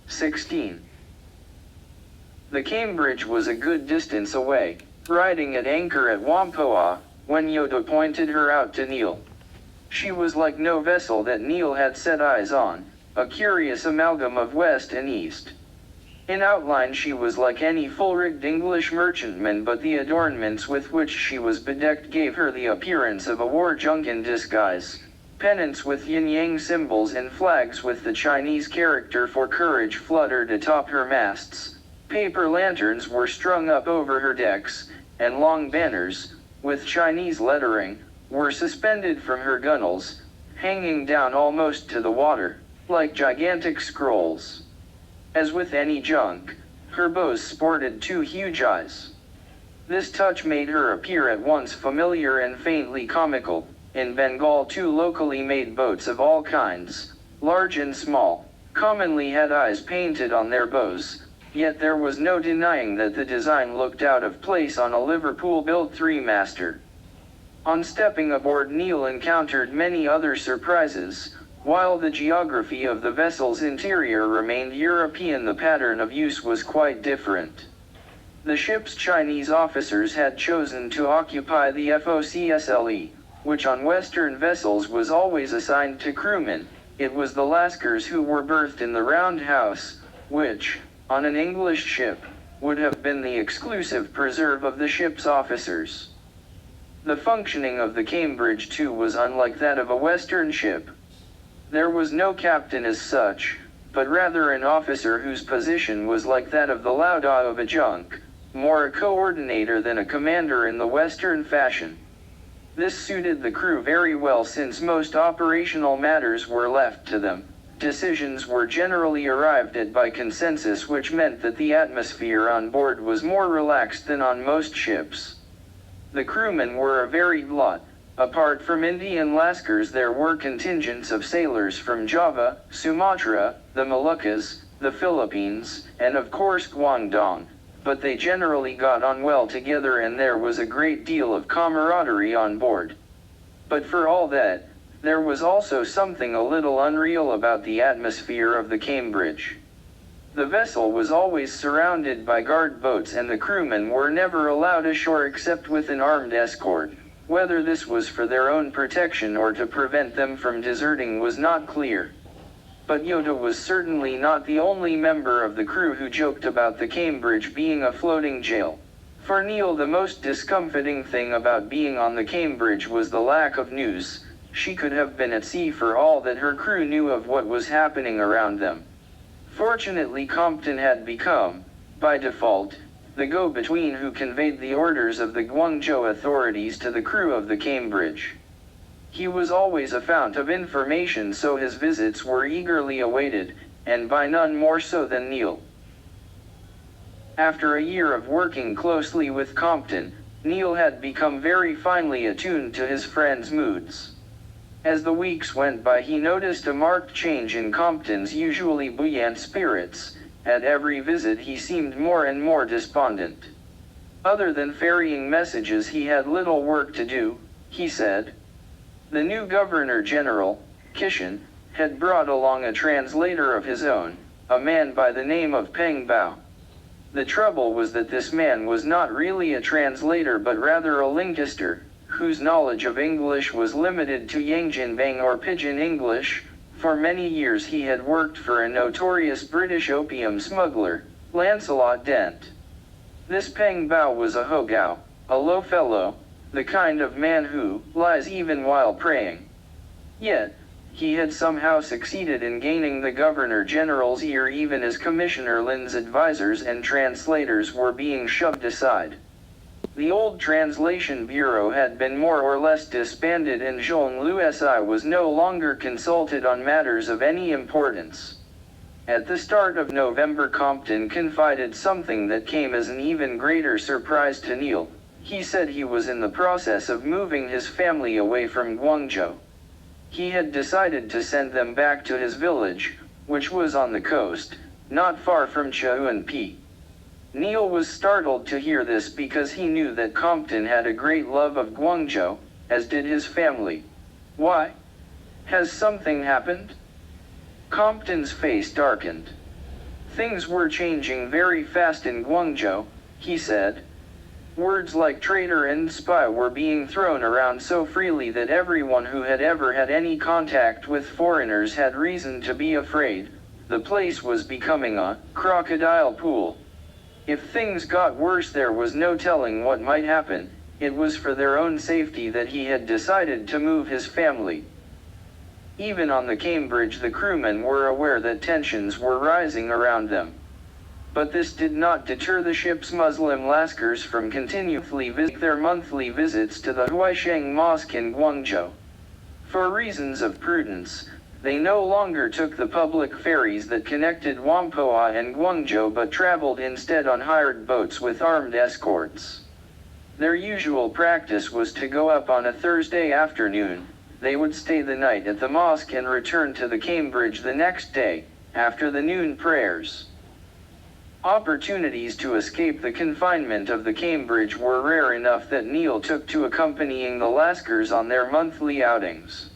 16. The Cambridge was a good distance away, riding at anchor at Whampoa, when Yoda pointed her out to Neil. She was like no vessel that Neil had set eyes on, a curious amalgam of west and east. In outline she was like any full-rigged English merchantman, but the adornments with which she was bedecked gave her the appearance of a war junk in disguise. Pennants with yin-yang symbols and flags with the Chinese character for courage fluttered atop her masts. Paper lanterns were strung up over her decks, and long banners, with Chinese lettering, were suspended from her gunwales, hanging down almost to the water, like gigantic scrolls. As with any junk, her bows sported two huge eyes. This touch made her appear at once familiar and faintly comical. In Bengal, two locally made boats of all kinds, large and small, commonly had eyes painted on their bows, yet there was no denying that the design looked out of place on a Liverpool-built three-master. On stepping aboard, Neil encountered many other surprises. While the geography of the vessel's interior remained European, the pattern of use was quite different. The ship's Chinese officers had chosen to occupy the focsle, which on Western vessels was always assigned to crewmen. It was the Lascars who were berthed in the roundhouse, which, on an English ship, would have been the exclusive preserve of the ship's officers. The functioning of the Cambridge, too, was unlike that of a Western ship. There was no captain as such, but rather an officer whose position was like that of the lauda of a junk, more a coordinator than a commander in the Western fashion. This suited the crew very well, since most operational matters were left to them. Decisions were generally arrived at by consensus, which meant that the atmosphere on board was more relaxed than on most ships. The crewmen were a varied lot. Apart from Indian Lascars, there were contingents of sailors from Java, Sumatra, the Moluccas, the Philippines, and of course Guangdong. But they generally got on well together, and there was a great deal of camaraderie on board. But for all that, there was also something a little unreal about the atmosphere of the Cambridge. The vessel was always surrounded by guard boats, and the crewmen were never allowed ashore except with an armed escort. Whether this was for their own protection or to prevent them from deserting was not clear. But Yoda was certainly not the only member of the crew who joked about the Cambridge being a floating jail. For Neil, the most discomfiting thing about being on the Cambridge was the lack of news. She could have been at sea for all that her crew knew of what was happening around them. Fortunately, Compton had become, by default, the go-between who conveyed the orders of the Guangzhou authorities to the crew of the Cambridge. He was always a fount of information, so his visits were eagerly awaited, and by none more so than Neil. After a year of working closely with Compton, Neil had become very finely attuned to his friend's moods. As the weeks went by, he noticed a marked change in Compton's usually buoyant spirits. At every visit he seemed more and more despondent. Other than ferrying messages, he had little work to do, he said. The new Governor-General, Kishan, had brought along a translator of his own, a man by the name of Peng Bao. The trouble was that this man was not really a translator, but rather a linguister, whose knowledge of English was limited to Yangjinbang or Pidgin English. For many years he had worked for a notorious British opium smuggler, Lancelot Dent. This Peng Bao was a hogao, a low fellow, the kind of man who lies even while praying. Yet, he had somehow succeeded in gaining the Governor-General's ear, even as Commissioner Lin's advisors and translators were being shoved aside. The old translation bureau had been more or less disbanded, and Zhonglu Si was no longer consulted on matters of any importance. At the start of November, Compton confided something that came as an even greater surprise to Neil. He said he was in the process of moving his family away from Guangzhou. He had decided to send them back to his village, which was on the coast, not far from Chahunpi. Neil was startled to hear this, because he knew that Compton had a great love of Guangzhou, as did his family. Why? Has something happened? Compton's face darkened. Things were changing very fast in Guangzhou, he said. Words like traitor and spy were being thrown around so freely that everyone who had ever had any contact with foreigners had reason to be afraid. The place was becoming a crocodile pool. If things got worse, there was no telling what might happen. It was for their own safety that he had decided to move his family. Even on the Cambridge, the crewmen were aware that tensions were rising around them. But this did not deter the ship's Muslim lascars from continually visiting their monthly visits to the Huaisheng Mosque in Guangzhou. For reasons of prudence, they no longer took the public ferries that connected Whampoa and Guangzhou but traveled instead on hired boats with armed escorts. Their usual practice was to go up on a Thursday afternoon. They would stay the night at the mosque and return to the Cambridge the next day, after the noon prayers. Opportunities to escape the confinement of the Cambridge were rare enough that Neil took to accompanying the lascars on their monthly outings.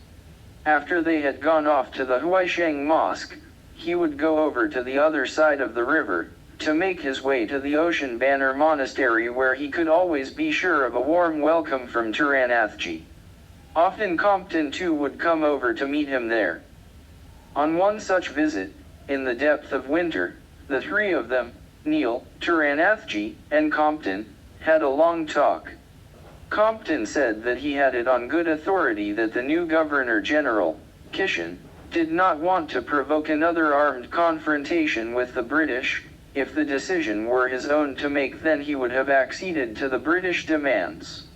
After they had gone off to the Huaisheng Mosque, he would go over to the other side of the river, to make his way to the Ocean Banner Monastery, where he could always be sure of a warm welcome from Tiranathji. Often Compton too would come over to meet him there. On one such visit, in the depth of winter, the three of them, Neil, Tiranathji, and Compton, had a long talk. Compton said that he had it on good authority that the new Governor-General, Kishan, did not want to provoke another armed confrontation with the British. If the decision were his own to make, then he would have acceded to the British demands.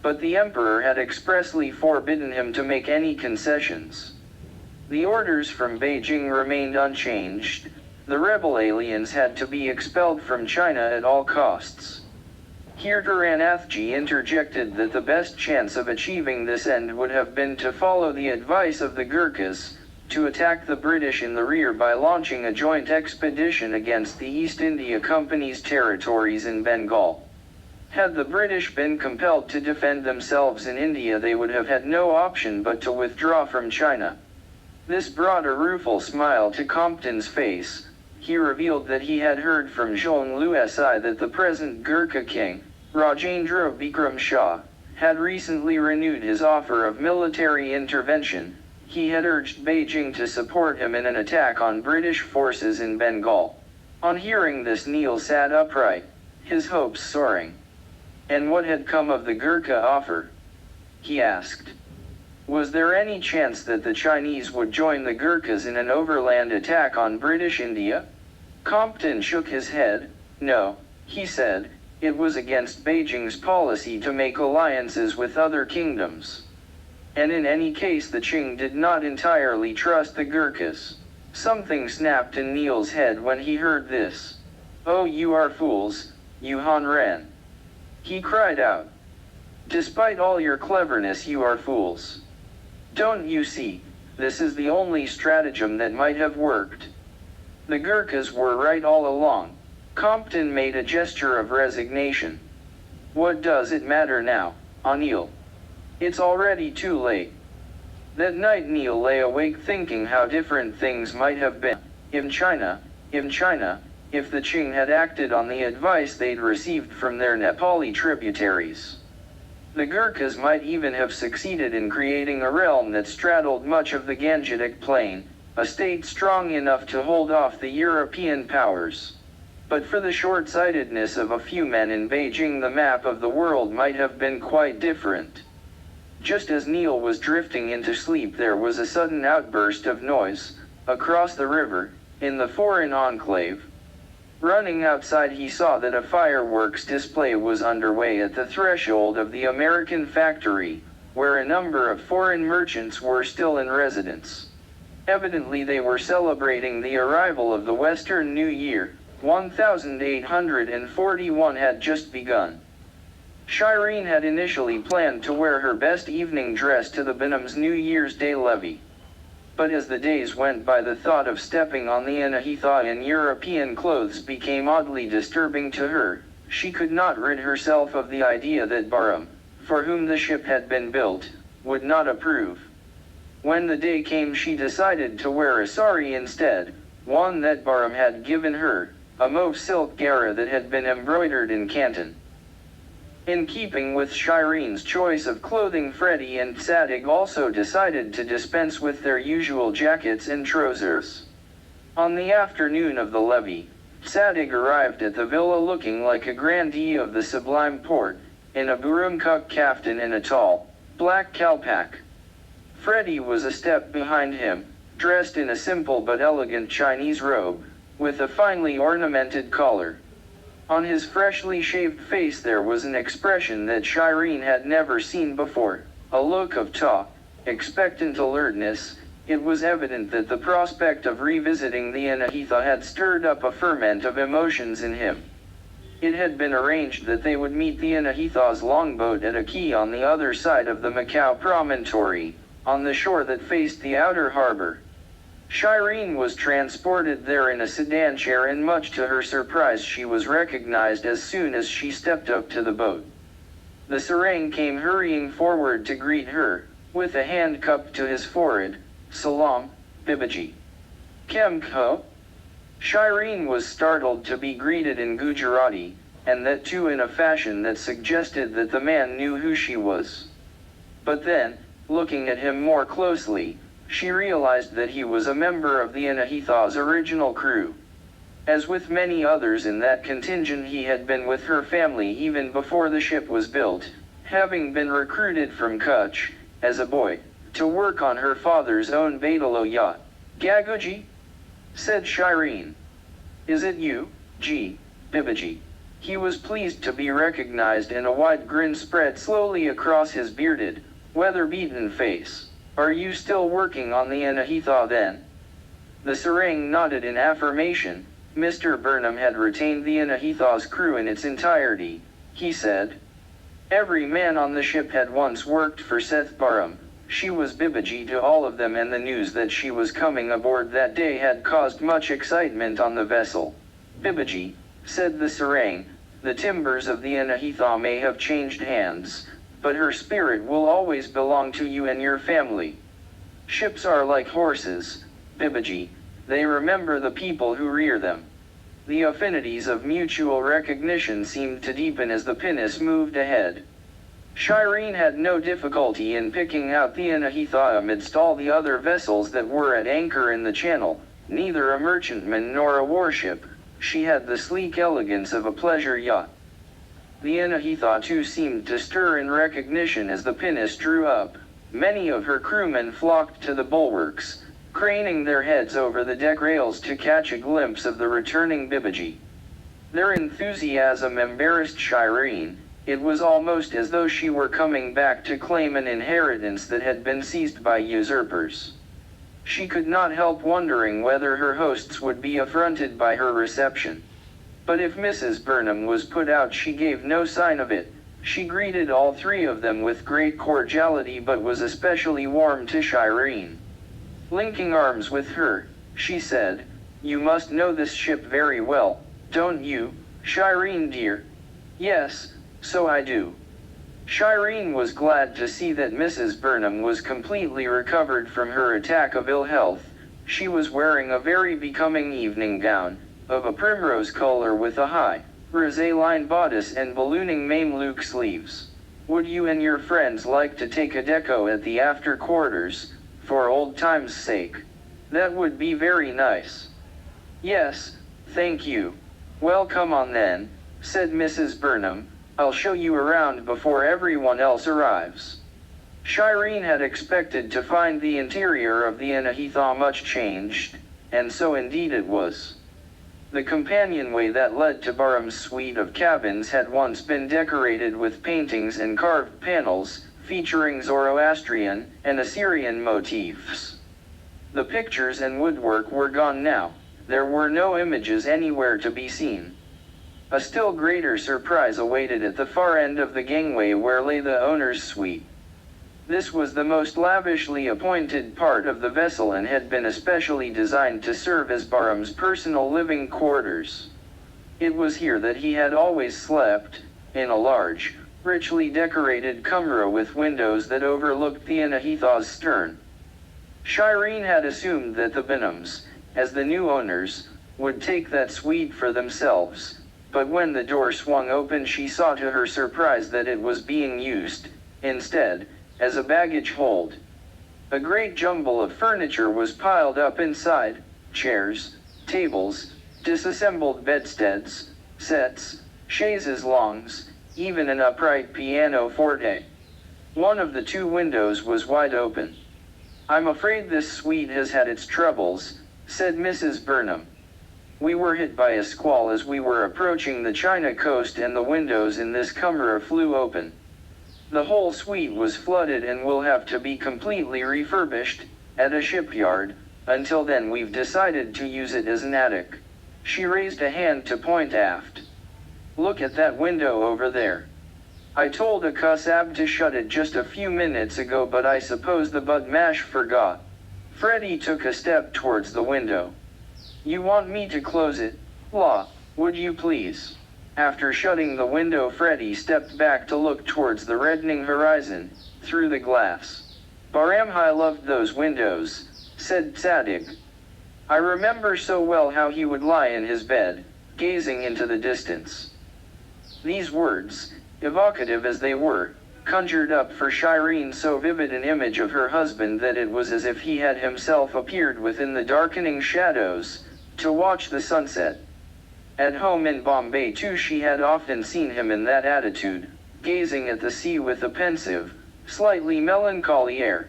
But the Emperor had expressly forbidden him to make any concessions. The orders from Beijing remained unchanged. The rebel aliens had to be expelled from China at all costs. Here Tiranathji interjected that the best chance of achieving this end would have been to follow the advice of the Gurkhas, to attack the British in the rear by launching a joint expedition against the East India Company's territories in Bengal. Had the British been compelled to defend themselves in India, they would have had no option but to withdraw from China. This brought a rueful smile to Compton's face. He revealed that he had heard from Zhonglu Si that the present Gurkha king, Rajendra Bikram Shah, had recently renewed his offer of military intervention. He had urged Beijing to support him in an attack on British forces in Bengal. On hearing this, Neil sat upright, his hopes soaring. And what had come of the Gurkha offer? He asked. Was there any chance that the Chinese would join the Gurkhas in an overland attack on British India? Compton shook his head. No, he said, it was against Beijing's policy to make alliances with other kingdoms. And in any case, the Qing did not entirely trust the Gurkhas. Something snapped in Neil's head when he heard this. Oh, you are fools, you Han Ren. He cried out. Despite all your cleverness, you are fools. Don't you see, this is the only stratagem that might have worked. The Gurkhas were right all along. Compton made a gesture of resignation. What does it matter now, Anil? It's already too late. That night Neil lay awake thinking how different things might have been. In China, if the Qing had acted on the advice they'd received from their Nepali tributaries. The Gurkhas might even have succeeded in creating a realm that straddled much of the Gangetic Plain, a state strong enough to hold off the European powers. But for the short-sightedness of a few men in Beijing, the map of the world might have been quite different. Just as Neil was drifting into sleep, there was a sudden outburst of noise, across the river, in the foreign enclave. Running outside, he saw that a fireworks display was underway at the threshold of the American factory, where a number of foreign merchants were still in residence. Evidently they were celebrating the arrival of the Western New Year. 1841 had just begun. Shireen had initially planned to wear her best evening dress to the Benham's New Year's Day levee. But as the days went by, the thought of stepping on the Anahitha in European clothes became oddly disturbing to her. She could not rid herself of the idea that Bahram, for whom the ship had been built, would not approve. When the day came, she decided to wear a sari instead, one that Barham had given her, a mauve silk gara that had been embroidered in Canton. In keeping with Shirene's choice of clothing, Freddie and Zadig also decided to dispense with their usual jackets and trousers. On the afternoon of the levee, Zadig arrived at the villa looking like a grandee of the Sublime Porte, in a burumkuk kaftan and a tall, black kalpak. Freddie was a step behind him, dressed in a simple but elegant Chinese robe, with a finely ornamented collar. On his freshly shaved face there was an expression that Shireen had never seen before, a look of expectant alertness. It was evident that the prospect of revisiting the Anahita had stirred up a ferment of emotions in him. It had been arranged that they would meet the Anahita's longboat at a quay on the other side of the Macau promontory, on the shore that faced the outer harbor. Shireen was transported there in a sedan chair, and much to her surprise she was recognized as soon as she stepped up to the boat. The serang came hurrying forward to greet her, with a hand cupped to his forehead. "Salam, Bibaji." "Kem kho?" Shireen was startled to be greeted in Gujarati, and that too in a fashion that suggested that the man knew who she was. But then, looking at him more closely, she realized that he was a member of the Anahita's original crew. As with many others in that contingent, he had been with her family even before the ship was built, having been recruited from Kutch, as a boy, to work on her father's own Badalo yacht. "Gaguji?" said Shireen. "Is it you, Bibaji?" He was pleased to be recognized, and a wide grin spread slowly across his bearded, weather-beaten face. "Are you still working on the Anahita then?" The serang nodded in affirmation. Mr. Burnham had retained the Anahita's crew in its entirety, he said. Every man on the ship had once worked for Seth Barham. She was Bibaji to all of them, and the news that she was coming aboard that day had caused much excitement on the vessel. "Bibaji," said the serang, "the timbers of the Anahita may have changed hands, but her spirit will always belong to you and your family. Ships are like horses, Bibaji, they remember the people who rear them." The affinities of mutual recognition seemed to deepen as the pinnace moved ahead. Shireen had no difficulty in picking out the Anahita amidst all the other vessels that were at anchor in the channel, neither a merchantman nor a warship. She had the sleek elegance of a pleasure yacht. The Anahita too seemed to stir in recognition as the pinnace drew up. Many of her crewmen flocked to the bulwarks, craning their heads over the deck rails to catch a glimpse of the returning Bibaji. Their enthusiasm embarrassed Shireen. It was almost as though she were coming back to claim an inheritance that had been seized by usurpers. She could not help wondering whether her hosts would be affronted by her reception. But if Mrs. Burnham was put out, she gave no sign of it. She greeted all three of them with great cordiality, but was especially warm to Shireen. Linking arms with her, she said, "You must know this ship very well, don't you, Shireen dear?" "Yes, so I do." Shireen was glad to see that Mrs. Burnham was completely recovered from her attack of ill health. She was wearing a very becoming evening gown, of a primrose color with a high, rosé-lined bodice and ballooning Mameluke sleeves. "Would you and your friends like to take a deco at the after quarters, for old time's sake?" "That would be very nice." "Yes, thank you." "Well, come on then," said Mrs. Burnham. "I'll show you around before everyone else arrives." Shireen had expected to find the interior of the Anahita much changed, and so indeed it was. The companionway that led to Barham's suite of cabins had once been decorated with paintings and carved panels, featuring Zoroastrian and Assyrian motifs. The pictures and woodwork were gone now. There were no images anywhere to be seen. A still greater surprise awaited at the far end of the gangway, where lay the owner's suite. This was the most lavishly appointed part of the vessel, and had been especially designed to serve as Barham's personal living quarters. It was here that he had always slept, in a large, richly decorated cumra with windows that overlooked the Anahita's stern. Shireen had assumed that the Burnhams, as the new owners would take that suite for themselves. But when the door swung open, she saw to her surprise that it was being used, instead, as a baggage hold. A great jumble of furniture was piled up inside: chairs, tables, disassembled bedsteads, sets, chaises longues, even an upright pianoforte. One of the two windows was wide open. "I'm afraid this suite has had its troubles," said Mrs. Burnham. "We were hit by a squall as we were approaching the China coast, and the windows in this kummer flew open. The whole suite was flooded and will have to be completely refurbished at a shipyard. Until then, we've decided to use it as an attic." She raised a hand to point aft. "Look at that window over there. I told a Kassab to shut it just a few minutes ago, but I suppose the Budmash forgot." Freddie took a step towards the window. "You want me to close it, La, would you please?" After shutting the window, Freddie stepped back to look towards the reddening horizon, through the glass. "Baramhai loved those windows," said Tzadik. "I remember so well how he would lie in his bed, gazing into the distance." These words, evocative as they were, conjured up for Shireen so vivid an image of her husband that it was as if he had himself appeared within the darkening shadows, to watch the sunset. At home in Bombay too, she had often seen him in that attitude, gazing at the sea with a pensive, slightly melancholy air.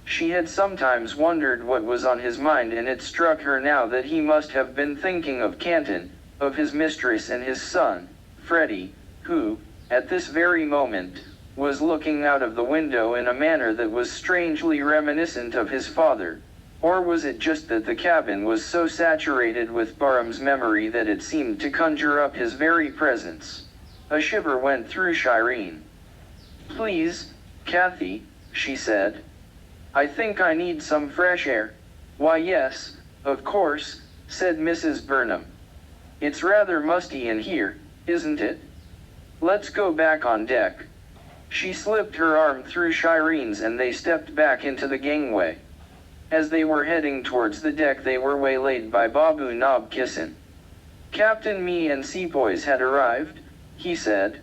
She had sometimes wondered what was on his mind, and it struck her now that he must have been thinking of Canton, of his mistress and his son, Freddie, who, at this very moment, was looking out of the window in a manner that was strangely reminiscent of his father. Or was it just that the cabin was so saturated with Barham's memory that it seemed to conjure up his very presence? A shiver went through Shireen. "Please, Kathy," she said. "I think I need some fresh air." "Why yes, of course," said Mrs. Burnham. "It's rather musty in here, isn't it? Let's go back on deck." She slipped her arm through Shireen's and they stepped back into the gangway. As they were heading towards the deck, they were waylaid by Babu Nob Kissan. "Captain Me and sepoys had arrived," he said.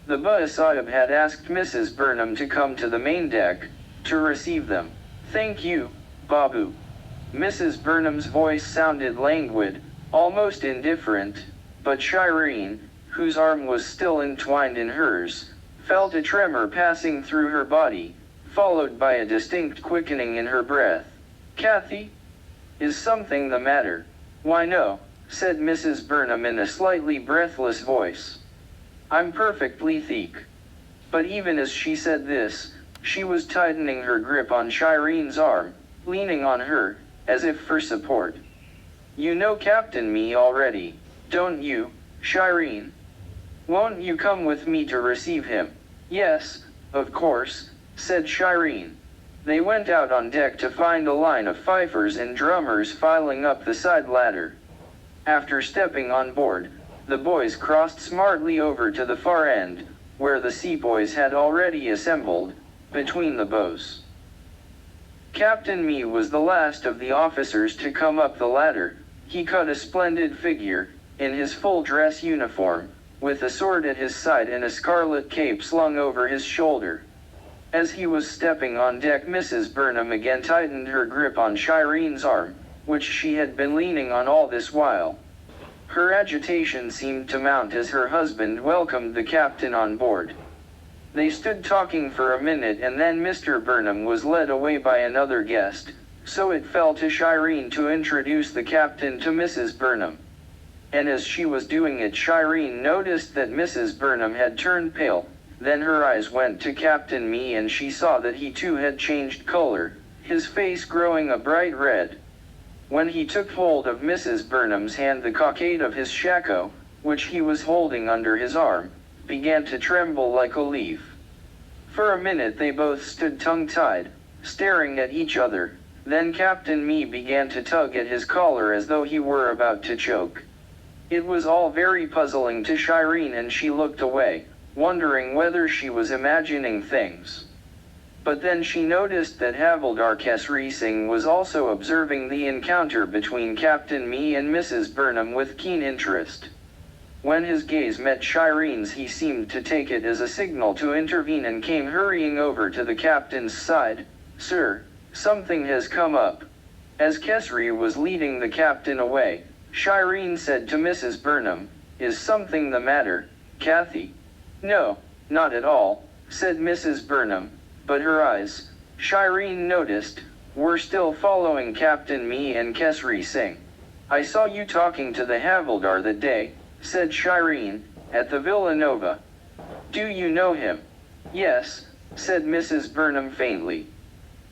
The Buh Sahib had asked Mrs. Burnham to come to the main deck, to receive them. "Thank you, Babu." Mrs. Burnham's voice sounded languid, almost indifferent, but Shireen, whose arm was still entwined in hers, felt a tremor passing through her body, followed by a distinct quickening in her breath. "Kathy? Is something the matter?" "Why no," said Mrs. Burnham in a slightly breathless voice. "I'm perfectly thick." But even as she said this, she was tightening her grip on Shireen's arm, leaning on her, as if for support. "You know Captain Me already, don't you, Shireen? Won't you come with me to receive him?" "Yes, of course," said Shireen. They went out on deck to find a line of fifers and drummers filing up the side ladder. After stepping on board, the boys crossed smartly over to the far end, where the sepoys had already assembled, between the bows. Captain Me was the last of the officers to come up the ladder. He cut a splendid figure, in his full dress uniform, with a sword at his side and a scarlet cape slung over his shoulder. As he was stepping on deck, Mrs. Burnham again tightened her grip on Shireen's arm, which she had been leaning on all this while. Her agitation seemed to mount as her husband welcomed the captain on board. They stood talking for a minute, and then Mr. Burnham was led away by another guest, so it fell to Shireen to introduce the captain to Mrs. Burnham. And as she was doing it, Shireen noticed that Mrs. Burnham had turned pale. Then her eyes went to Captain Me and she saw that he too had changed color, his face growing a bright red. When he took hold of Mrs. Burnham's hand, the cockade of his shako, which he was holding under his arm, began to tremble like a leaf. For a minute they both stood tongue-tied, staring at each other. Then Captain Me began to tug at his collar as though he were about to choke. It was all very puzzling to Shireen, and she looked away, wondering whether she was imagining things. But then she noticed that Havildar Kesri Singh was also observing the encounter between Captain Mee and Mrs. Burnham with keen interest. When his gaze met Shirene's, he seemed to take it as a signal to intervene and came hurrying over to the captain's side. "Sir, something has come up." As Kesri was leading the captain away, Shirene said to Mrs. Burnham, "Is something the matter, Kathy?" "No, not at all," said Mrs. Burnham, but her eyes, Shirene noticed, were still following Captain Mee and Kesri Singh. "I saw you talking to the Havildar that day," said Shirene, "at the Villanova. Do you know him?" "Yes," said Mrs. Burnham faintly.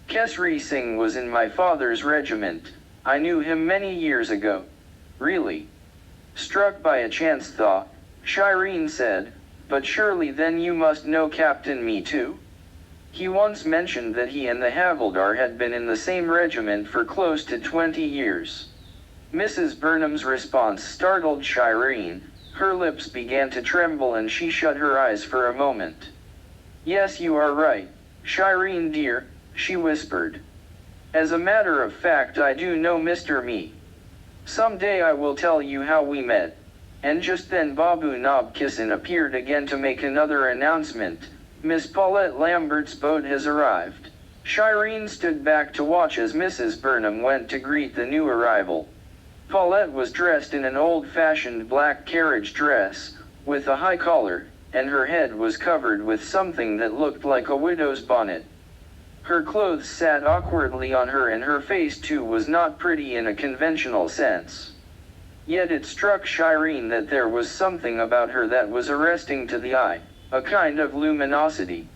"Kesri Singh was in my father's regiment. I knew him many years ago." "Really?" Struck by a chance thought, Shirene said, "But surely then you must know Captain Mee too? He once mentioned that he and the Havildar had been in the same regiment for close to 20 years. Mrs. Burnham's response startled Shirene. Her lips began to tremble and she shut her eyes for a moment. "Yes, you are right, Shirene dear," she whispered. "As a matter of fact, I do know Mr. Mee. Someday I will tell you how we met." And just then Babu Nob Kissan appeared again to make another announcement. "Miss Paulette Lambert's boat has arrived." Shirene stood back to watch as Mrs. Burnham went to greet the new arrival. Paulette was dressed in an old-fashioned black carriage dress, with a high collar, and her head was covered with something that looked like a widow's bonnet. Her clothes sat awkwardly on her, and her face too was not pretty in a conventional sense. Yet it struck Shirene that there was something about her that was arresting to the eye, a kind of luminosity.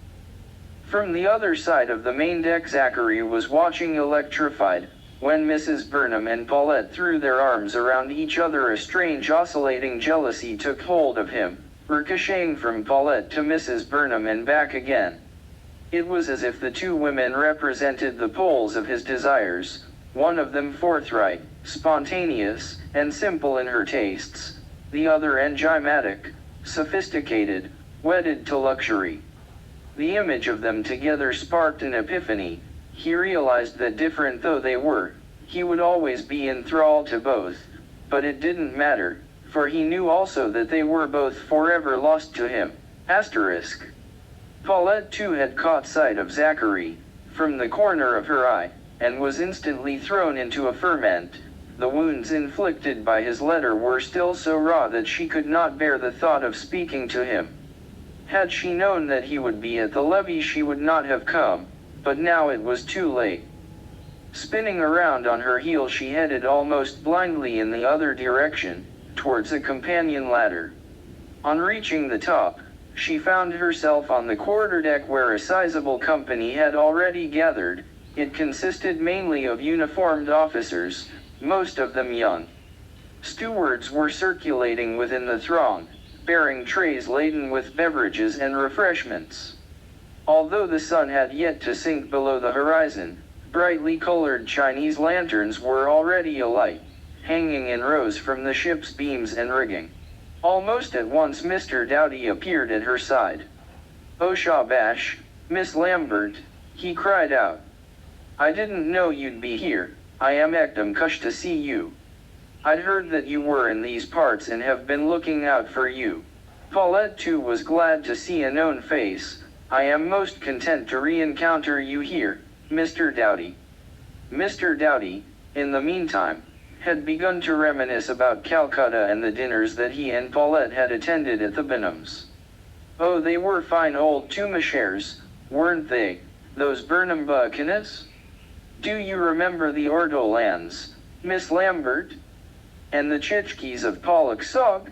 From the other side of the main deck, Zachary was watching electrified, when Mrs. Burnham and Paulette threw their arms around each other. A strange oscillating jealousy took hold of him, ricocheting from Paulette to Mrs. Burnham and back again. It was as if the two women represented the poles of his desires, one of them forthright, spontaneous, and simple in her tastes, the other enigmatic, sophisticated, wedded to luxury. The image of them together sparked an epiphany. He realized that different though they were, he would always be enthralled to both, but it didn't matter, for he knew also that they were both forever lost to him. Asterisk. Paulette too had caught sight of Zachary, from the corner of her eye, and was instantly thrown into a ferment. The wounds inflicted by his letter were still so raw that she could not bear the thought of speaking to him. Had she known that he would be at the levee, she would not have come, but now it was too late. Spinning around on her heel, she headed almost blindly in the other direction, towards a companion ladder. On reaching the top, she found herself on the quarterdeck where a sizable company had already gathered. It consisted mainly of uniformed officers, most of them young. Stewards were circulating within the throng, bearing trays laden with beverages and refreshments. Although the sun had yet to sink below the horizon, brightly colored Chinese lanterns were already alight, hanging in rows from the ship's beams and rigging. Almost at once Mr. Doughty appeared at her side. "Oh shabash, Miss Lambert," he cried out. "I didn't know you'd be here. I am Ekdom Kush to see you. I'd heard that you were in these parts and have been looking out for you." Paulette too was glad to see a known face. "I am most content to re-encounter you here, Mr. Doughty." Mr. Doughty, in the meantime, had begun to reminisce about Calcutta and the dinners that he and Paulette had attended at the Burnhams'. Oh, they were fine old Tumashers, weren't they, those Burnham buccaneers? Do you remember the Ordolans, Miss Lambert? And the Chichkis of Pollock Sog?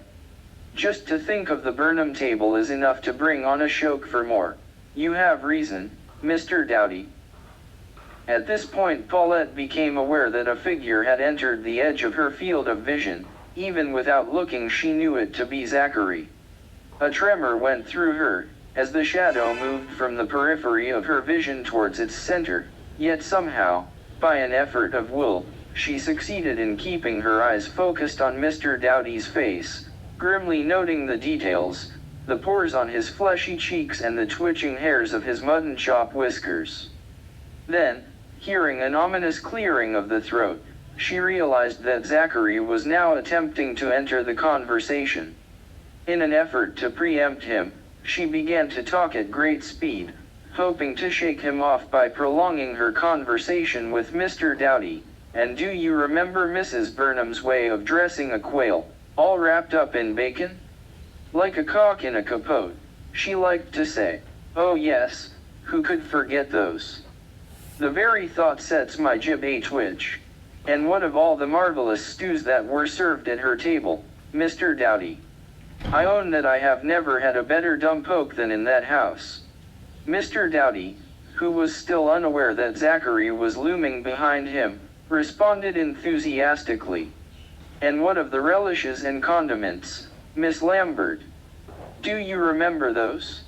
Just to think of the Burnham table is enough to bring on a shock for more. You have reason, Mr. Doughty. At this point Paulette became aware that a figure had entered the edge of her field of vision. Even without looking she knew it to be Zachary. A tremor went through her, as the shadow moved from the periphery of her vision towards its center, yet somehow, by an effort of will, she succeeded in keeping her eyes focused on Mr. Doughty's face, grimly noting the details, the pores on his fleshy cheeks and the twitching hairs of his mutton chop whiskers. Then, hearing an ominous clearing of the throat, she realized that Zachary was now attempting to enter the conversation. In an effort to preempt him, she began to talk at great speed, hoping to shake him off by prolonging her conversation with Mr. Doughty. "And do you remember Mrs. Burnham's way of dressing a quail, all wrapped up in bacon? Like a cock in a capote," she liked to say. "Oh yes, who could forget those? The very thought sets my jib a twitch. And what of all the marvelous stews that were served at her table, Mr. Doughty? I own that I have never had a better dumb poke than in that house." Mr. Doughty, who was still unaware that Zachary was looming behind him, responded enthusiastically. "And what of the relishes and condiments, Miss Lambert? Do you remember those?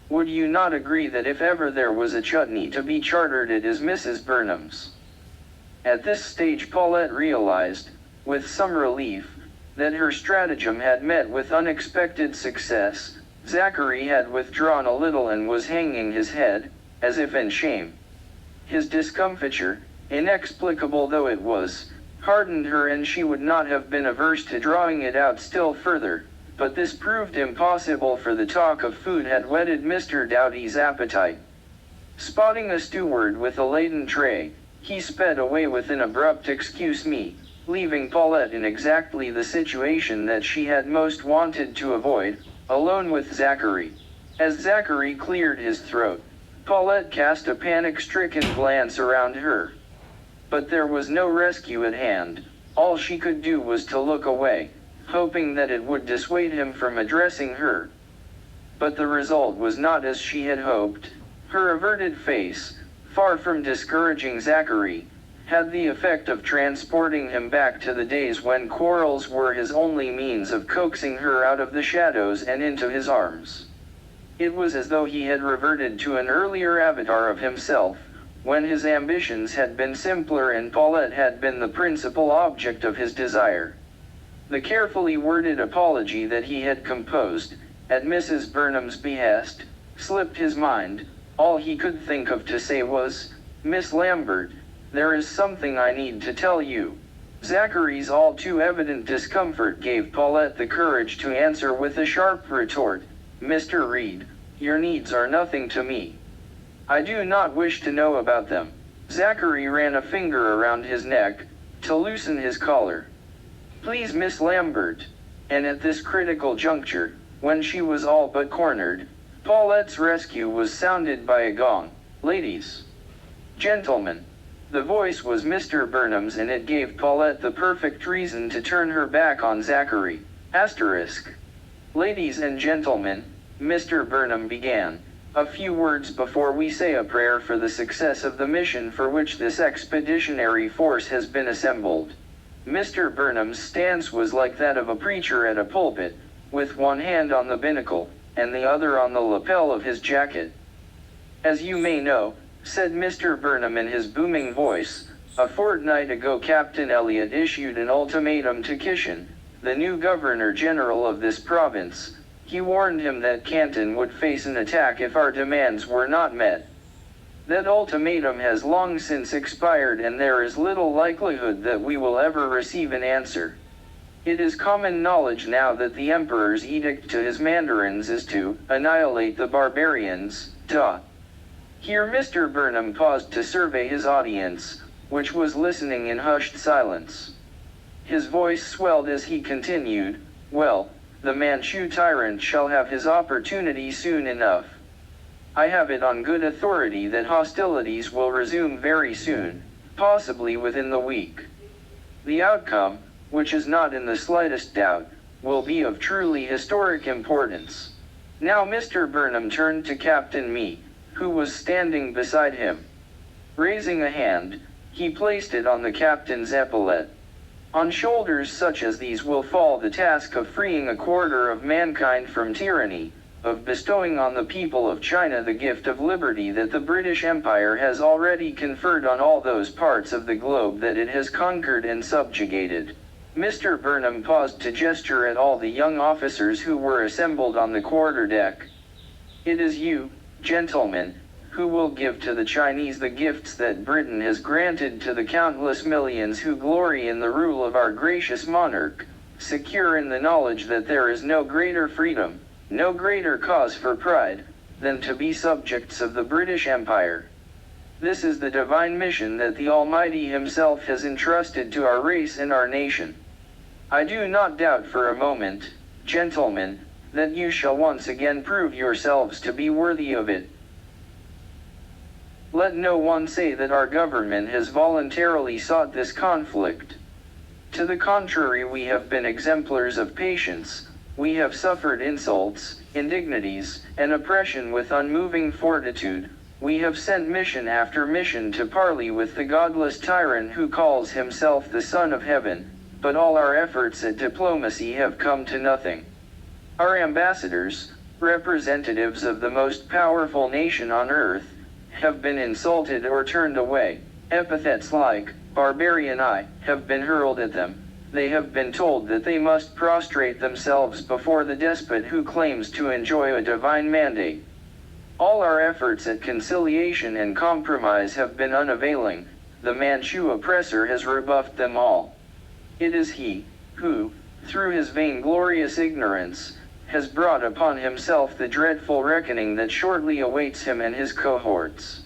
Would you not agree that if ever there was a chutney to be chartered it is Mrs. Burnham's?" At this stage Paulette realized, with some relief, that her stratagem had met with unexpected success. Zachary had withdrawn a little and was hanging his head, as if in shame. His discomfiture, inexplicable though it was, hardened her, and she would not have been averse to drawing it out still further, but this proved impossible, for the talk of food had whetted Mr. Doughty's appetite. Spotting a steward with a laden tray, he sped away with an abrupt "excuse me," leaving Paulette in exactly the situation that she had most wanted to avoid, alone with Zachary. As Zachary cleared his throat, Paulette cast a panic-stricken glance around her. But there was no rescue at hand. All she could do was to look away, hoping that it would dissuade him from addressing her. But the result was not as she had hoped. Her averted face, far from discouraging Zachary, had the effect of transporting him back to the days when quarrels were his only means of coaxing her out of the shadows and into his arms. It was as though he had reverted to an earlier avatar of himself, when his ambitions had been simpler and Paulette had been the principal object of his desire. The carefully worded apology that he had composed, at Mrs. Burnham's behest, slipped his mind. All he could think of to say was, "Miss Lambert, there is something I need to tell you." Zachary's all too evident discomfort gave Paulette the courage to answer with a sharp retort, "Mr. Reed, your needs are nothing to me. I do not wish to know about them." Zachary ran a finger around his neck, to loosen his collar. "Please, Miss Lambert." And at this critical juncture, when she was all but cornered, Paulette's rescue was sounded by a gong. "Ladies, gentlemen." The voice was Mr. Burnham's, and it gave Paulette the perfect reason to turn her back on Zachary. "Ladies and gentlemen," Mr. Burnham began, "a few words before we say a prayer for the success of the mission for which this expeditionary force has been assembled." Mr. Burnham's stance was like that of a preacher at a pulpit, with one hand on the binnacle, and the other on the lapel of his jacket. "As you may know," said Mr. Burnham in his booming voice, "a fortnight ago Captain Elliot issued an ultimatum to Kishan, the new Governor-General of this province. He warned him that Canton would face an attack if our demands were not met. That ultimatum has long since expired, and there is little likelihood that we will ever receive an answer. It is common knowledge now that the Emperor's edict to his mandarins is to annihilate the barbarians." Here Mr. Burnham paused to survey his audience, which was listening in hushed silence. His voice swelled as he continued, "Well, the Manchu tyrant shall have his opportunity soon enough. I have it on good authority that hostilities will resume very soon, possibly within the week. The outcome, which is not in the slightest doubt, will be of truly historic importance." Now Mr. Burnham turned to Captain Mee, who was standing beside him. Raising a hand, he placed it on the captain's epaulette. "On shoulders such as these will fall the task of freeing a quarter of mankind from tyranny, of bestowing on the people of China the gift of liberty that the British Empire has already conferred on all those parts of the globe that it has conquered and subjugated. Mr. Burnham paused to gesture at all the young officers who were assembled on the quarterdeck. "It is you, gentlemen, who will give to the Chinese the gifts that Britain has granted to the countless millions who glory in the rule of our gracious monarch, secure in the knowledge that there is no greater freedom, no greater cause for pride, than to be subjects of the British Empire. This is the divine mission that the Almighty Himself has entrusted to our race and our nation. I do not doubt for a moment, gentlemen, that you shall once again prove yourselves to be worthy of it. Let no one say that our government has voluntarily sought this conflict. To the contrary, we have been exemplars of patience. We have suffered insults, indignities, and oppression with unmoving fortitude. We have sent mission after mission to parley with the godless tyrant who calls himself the Son of Heaven, but all our efforts at diplomacy have come to nothing. Our ambassadors, representatives of the most powerful nation on earth, have been insulted or turned away. Epithets like barbarian have been hurled at them. They have been told that they must prostrate themselves before the despot who claims to enjoy a divine mandate. All our efforts at conciliation and compromise have been unavailing. The Manchu oppressor has rebuffed them all. It is he who, through his vainglorious ignorance, has brought upon himself the dreadful reckoning that shortly awaits him and his cohorts.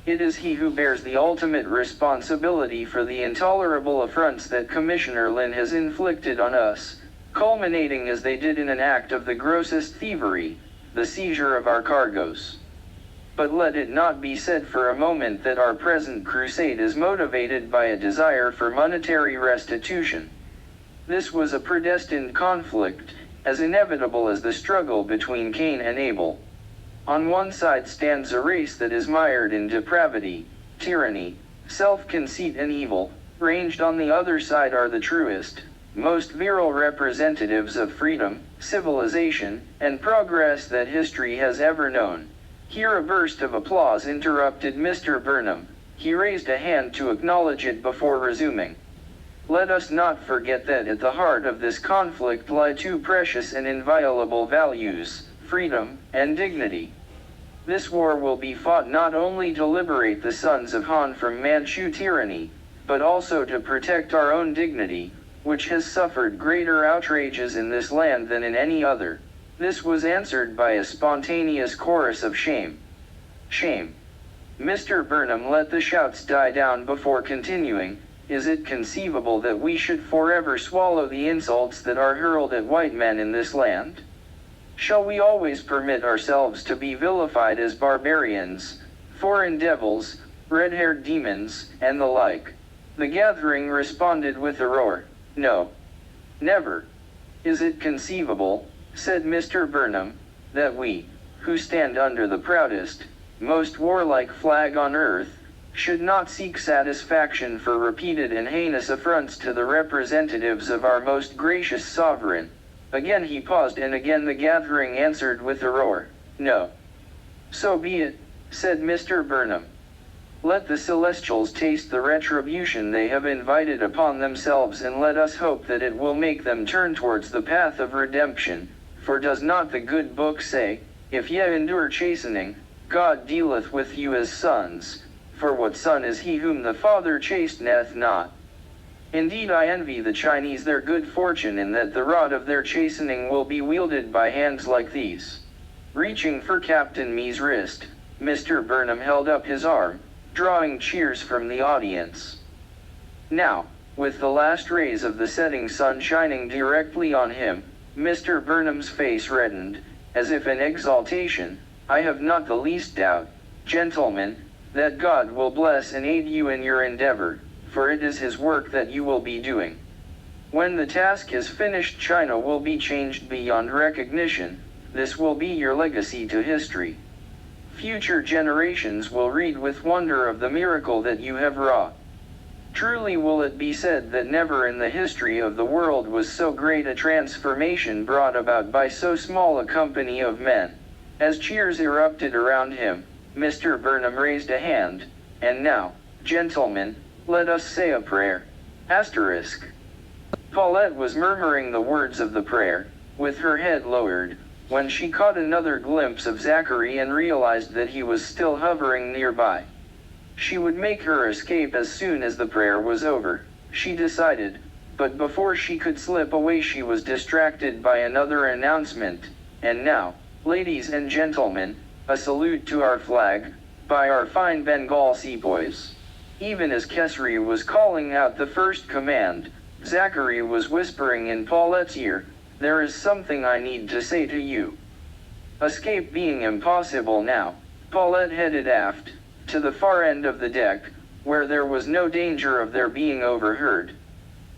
It is he who bears the ultimate responsibility for the intolerable affronts that Commissioner Lin has inflicted on us, culminating as they did in an act of the grossest thievery, the seizure of our cargoes. But let it not be said for a moment that our present crusade is motivated by a desire for monetary restitution. This was a predestined conflict, as inevitable as the struggle between Cain and Abel. On one side stands a race that is mired in depravity, tyranny, self-conceit and evil. Ranged on the other side are the truest, most virile representatives of freedom, civilization, and progress that history has ever known. Here a burst of applause interrupted Mr. Burnham. He raised a hand to acknowledge it before resuming. Let us not forget that at the heart of this conflict lie two precious and inviolable values, freedom and dignity. This war will be fought not only to liberate the sons of Han from Manchu tyranny, but also to protect our own dignity, which has suffered greater outrages in this land than in any other. This was answered by a spontaneous chorus of shame. Shame. Mr. Burnham let the shouts die down before continuing. Is it conceivable that we should forever swallow the insults that are hurled at white men in this land? Shall we always permit ourselves to be vilified as barbarians, foreign devils, red-haired demons, and the like? The gathering responded with a roar. No. Never. Is it conceivable, said Mr. Burnham, that we, who stand under the proudest, most warlike flag on earth, should not seek satisfaction for repeated and heinous affronts to the representatives of our most gracious sovereign? Again he paused, and again the gathering answered with a roar. No. So be it, said Mr. Burnham. Let the Celestials taste the retribution they have invited upon themselves, and let us hope that it will make them turn towards the path of redemption. For does not the good book say, if ye endure chastening, God dealeth with you as sons? For what son is he whom the Father chasteneth not? Indeed, I envy the Chinese their good fortune in that the rod of their chastening will be wielded by hands like these. Reaching for Captain Mee's wrist, Mr. Burnham held up his arm, drawing cheers from the audience. Now, with the last rays of the setting sun shining directly on him, Mr. Burnham's face reddened, as if in exaltation. I have not the least doubt, gentlemen, that God will bless and aid you in your endeavor, for it is His work that you will be doing. When the task is finished, China will be changed beyond recognition. This will be your legacy to history. Future generations will read with wonder of the miracle that you have wrought. Truly will it be said that never in the history of the world was so great a transformation brought about by so small a company of men. As cheers erupted around him, Mr. Burnham raised a hand. And now, gentlemen, let us say a prayer. Asterisk. Paulette was murmuring the words of the prayer, with her head lowered, when she caught another glimpse of Zachary and realized that he was still hovering nearby. She would make her escape as soon as the prayer was over, she decided, but before she could slip away she was distracted by another announcement. And now, ladies and gentlemen, a salute to our flag, by our fine Bengal sepoys. Even as Kesri was calling out the first command, Zachary was whispering in Paulette's ear, "There is something I need to say to you." Escape being impossible now, Paulette headed aft, to the far end of the deck, where there was no danger of their being overheard.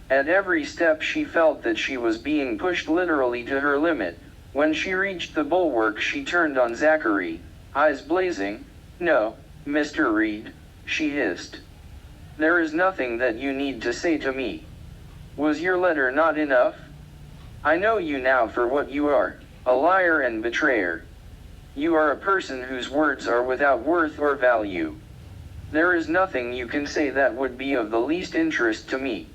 At every step she felt that she was being pushed literally to her limit. When she reached the bulwark she turned on Zachary, eyes blazing. "No, Mr. Reed," she hissed. "There is nothing that you need to say to me. Was your letter not enough? I know you now for what you are, a liar and betrayer. You are a person whose words are without worth or value. There is nothing you can say that would be of the least interest to me."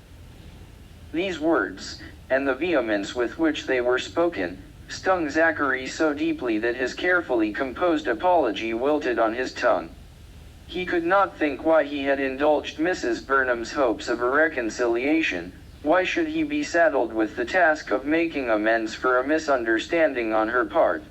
These words, and the vehemence with which they were spoken, stung Zachary so deeply that his carefully composed apology wilted on his tongue. He could not think why he had indulged Mrs. Burnham's hopes of a reconciliation. Why should he be saddled with the task of making amends for a misunderstanding on her part?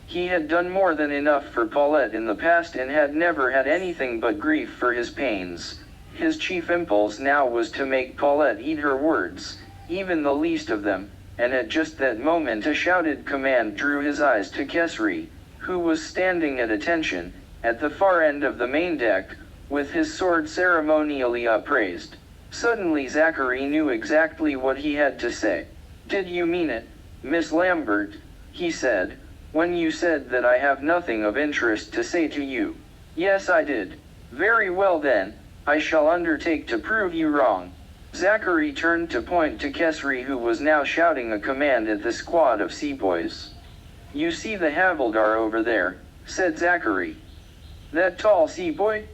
He had done more than enough for Paulette in the past and had never had anything but grief for his pains. His chief impulse now was to make Paulette eat her words, even the least of them, and at just that moment a shouted command drew his eyes to Kesri, who was standing at attention, at the far end of the main deck, with his sword ceremonially upraised. Suddenly Zachary knew exactly what he had to say. "Did you mean it, Miss Lambert?" he said, "when you said that I have nothing of interest to say to you?" "Yes, I did." "Very well then, I shall undertake to prove you wrong." Zachary turned to point to Kesri, who was now shouting a command at the squad of sepoys. "You see the havildar over there," said Zachary. "That tall sepoy?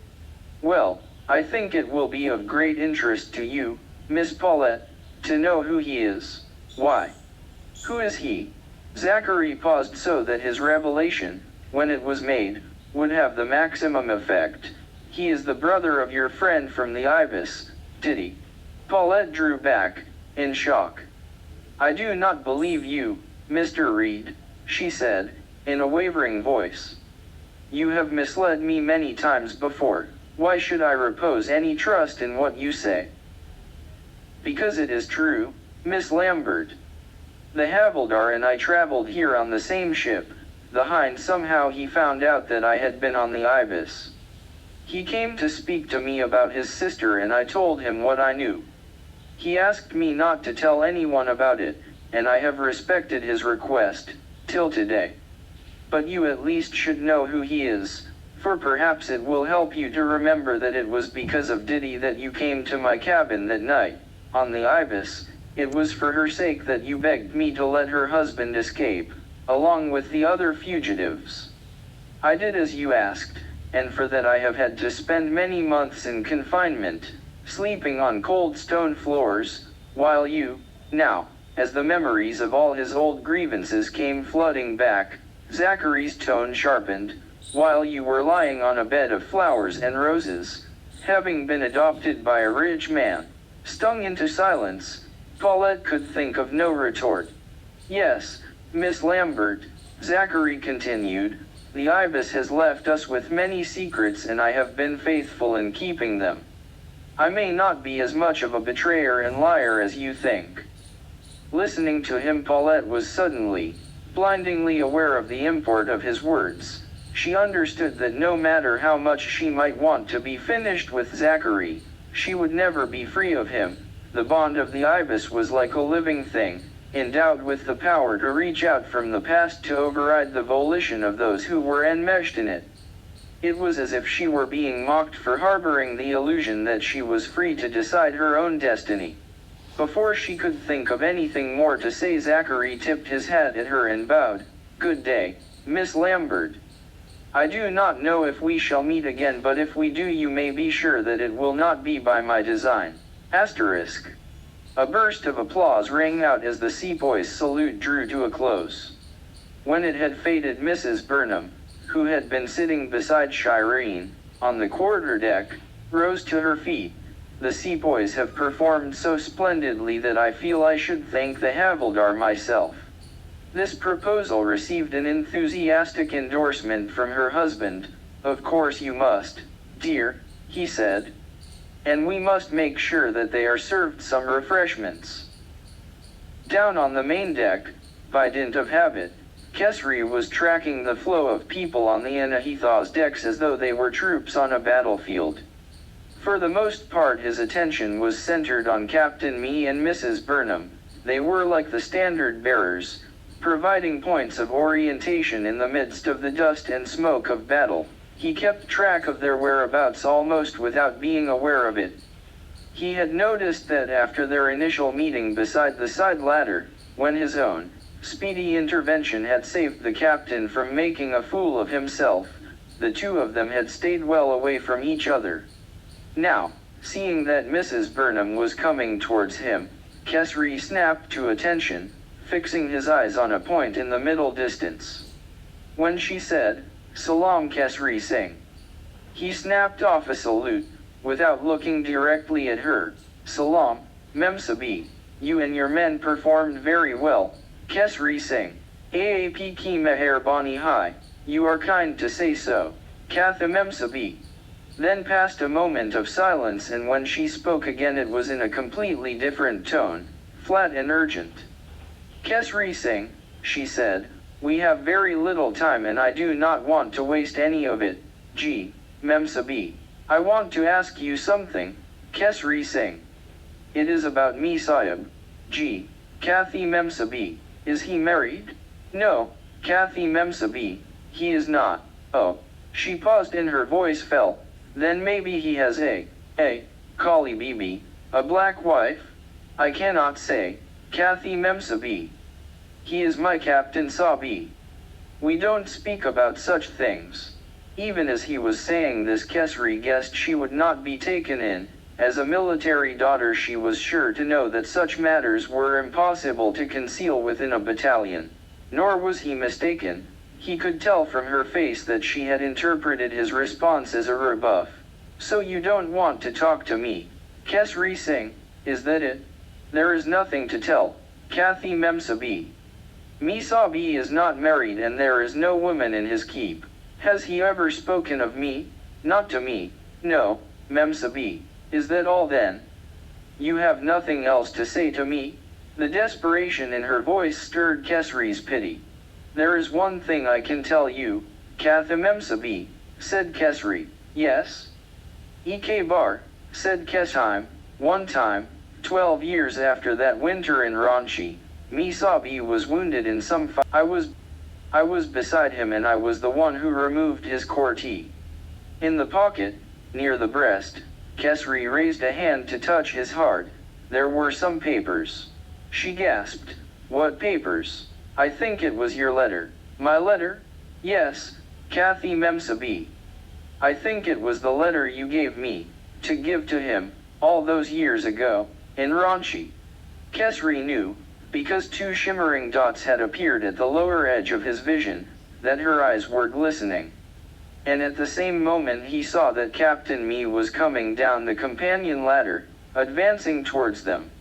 Well, I think it will be of great interest to you, Miss Paulette, to know who he is." "Why? Who is he?" Zachary paused so that his revelation, when it was made, would have the maximum effect. "He is the brother of your friend from the Ibis, Diddy." Paulette drew back, in shock. "I do not believe you, Mr. Reed," she said, in a wavering voice. "You have misled me many times before. Why should I repose any trust in what you say?" "Because it is true, Miss Lambert. The havildar and I traveled here on the same ship. The Hind somehow he found out that I had been on the Ibis. He came to speak to me about his sister and I told him what I knew. He asked me not to tell anyone about it, and I have respected his request, till today. But you at least should know who he is, for perhaps it will help you to remember that it was because of Diddy that you came to my cabin that night, on the Ibis. It was for her sake that you begged me to let her husband escape, along with the other fugitives. I did as you asked, and for that I have had to spend many months in confinement, sleeping on cold stone floors, while you, now, as the memories of all his old grievances came flooding back, Zachary's tone sharpened, while you were lying on a bed of flowers and roses, having been adopted by a rich man." Stung into silence, Paulette could think of no retort. "Yes, Miss Lambert," Zachary continued, "the Ibis has left us with many secrets and I have been faithful in keeping them. I may not be as much of a betrayer and liar as you think." Listening to him, Paulette was suddenly, blindingly aware of the import of his words. She understood that no matter how much she might want to be finished with Zachary, she would never be free of him. The bond of the Ibis was like a living thing, endowed with the power to reach out from the past to override the volition of those who were enmeshed in it. It was as if she were being mocked for harboring the illusion that she was free to decide her own destiny. Before she could think of anything more to say, Zachary tipped his hat at her and bowed. "Good day, Miss Lambert. I do not know if we shall meet again, but if we do you may be sure that it will not be by my design. Asterisk." A burst of applause rang out as the sepoy's salute drew to a close. When it had faded, Mrs. Burnham, who had been sitting beside Shireen, on the quarterdeck, rose to her feet. The sepoys have performed so splendidly that I feel I should thank the Havildar myself. This proposal received an enthusiastic endorsement from her husband. Of course you must, dear, he said. And we must make sure that they are served some refreshments. Down on the main deck, by dint of habit, Kesri was tracking the flow of people on the Anahith's decks as though they were troops on a battlefield. For the most part his attention was centered on Captain Me and Mrs. Burnham. They were like the standard bearers, providing points of orientation in the midst of the dust and smoke of battle. He kept track of their whereabouts almost without being aware of it. He had noticed that after their initial meeting beside the side ladder, when his own speedy intervention had saved the captain from making a fool of himself, the two of them had stayed well away from each other. Now, seeing that Mrs. Burnham was coming towards him, Kesri snapped to attention, fixing his eyes on a point in the middle distance. When she said, "Salam Kesri Singh," he snapped off a salute, without looking directly at her. "Salam, Memsabi, you and your men performed very well, Kesri Singh. Aap ki meherbani hai, you are kind to say so, Katha Memsabi." Then passed a moment of silence, and when she spoke again it was in a completely different tone, flat and urgent. "Kesri Singh," she said, "we have very little time and I do not want to waste any of it. Gee, Memsabi, I want to ask you something, Kesri Singh. It is about me Sahib. Gee, Kathy Memsabi, is he married?" "No, Kathy Memsabi, he is not." "Oh." She paused and her voice fell. "Then maybe he has a Kali Bibi, a black wife? I cannot say, Kathy Memsabi. He is my Captain Sabi. We don't speak about such things." Even as he was saying this, Kesri guessed she would not be taken in. As a military daughter she was sure to know that such matters were impossible to conceal within a battalion. Nor was he mistaken. He could tell from her face that she had interpreted his response as a rebuff. "So you don't want to talk to me, Kesri Singh, is that it?" "There is nothing to tell, Kathy Memsabi. Misabi is not married and there is no woman in his keep. Has he ever spoken of me?" "Not to me, no, Memsabi. Is that all then? You have nothing else to say to me?" The desperation in her voice stirred Kesri's pity. "There is one thing I can tell you, Katha Memsabi," said Kesri. "Yes?" "Ek bar," said Kesheim, "one time, 12 years after that winter in Ranchi, Misabi was wounded in some fight. I was beside him and I was the one who removed his korti." In the pocket, near the breast, Kesri raised a hand to touch his heart. There were some papers. She gasped. "What papers?" "I think it was your letter." "My letter?" "Yes, Kathy Memsabi. I think it was the letter you gave me, to give to him, all those years ago, in Ranchi." Kesri knew, because two shimmering dots had appeared at the lower edge of his vision, that her eyes were glistening. And at the same moment he saw that Captain Me was coming down the companion ladder, advancing towards them.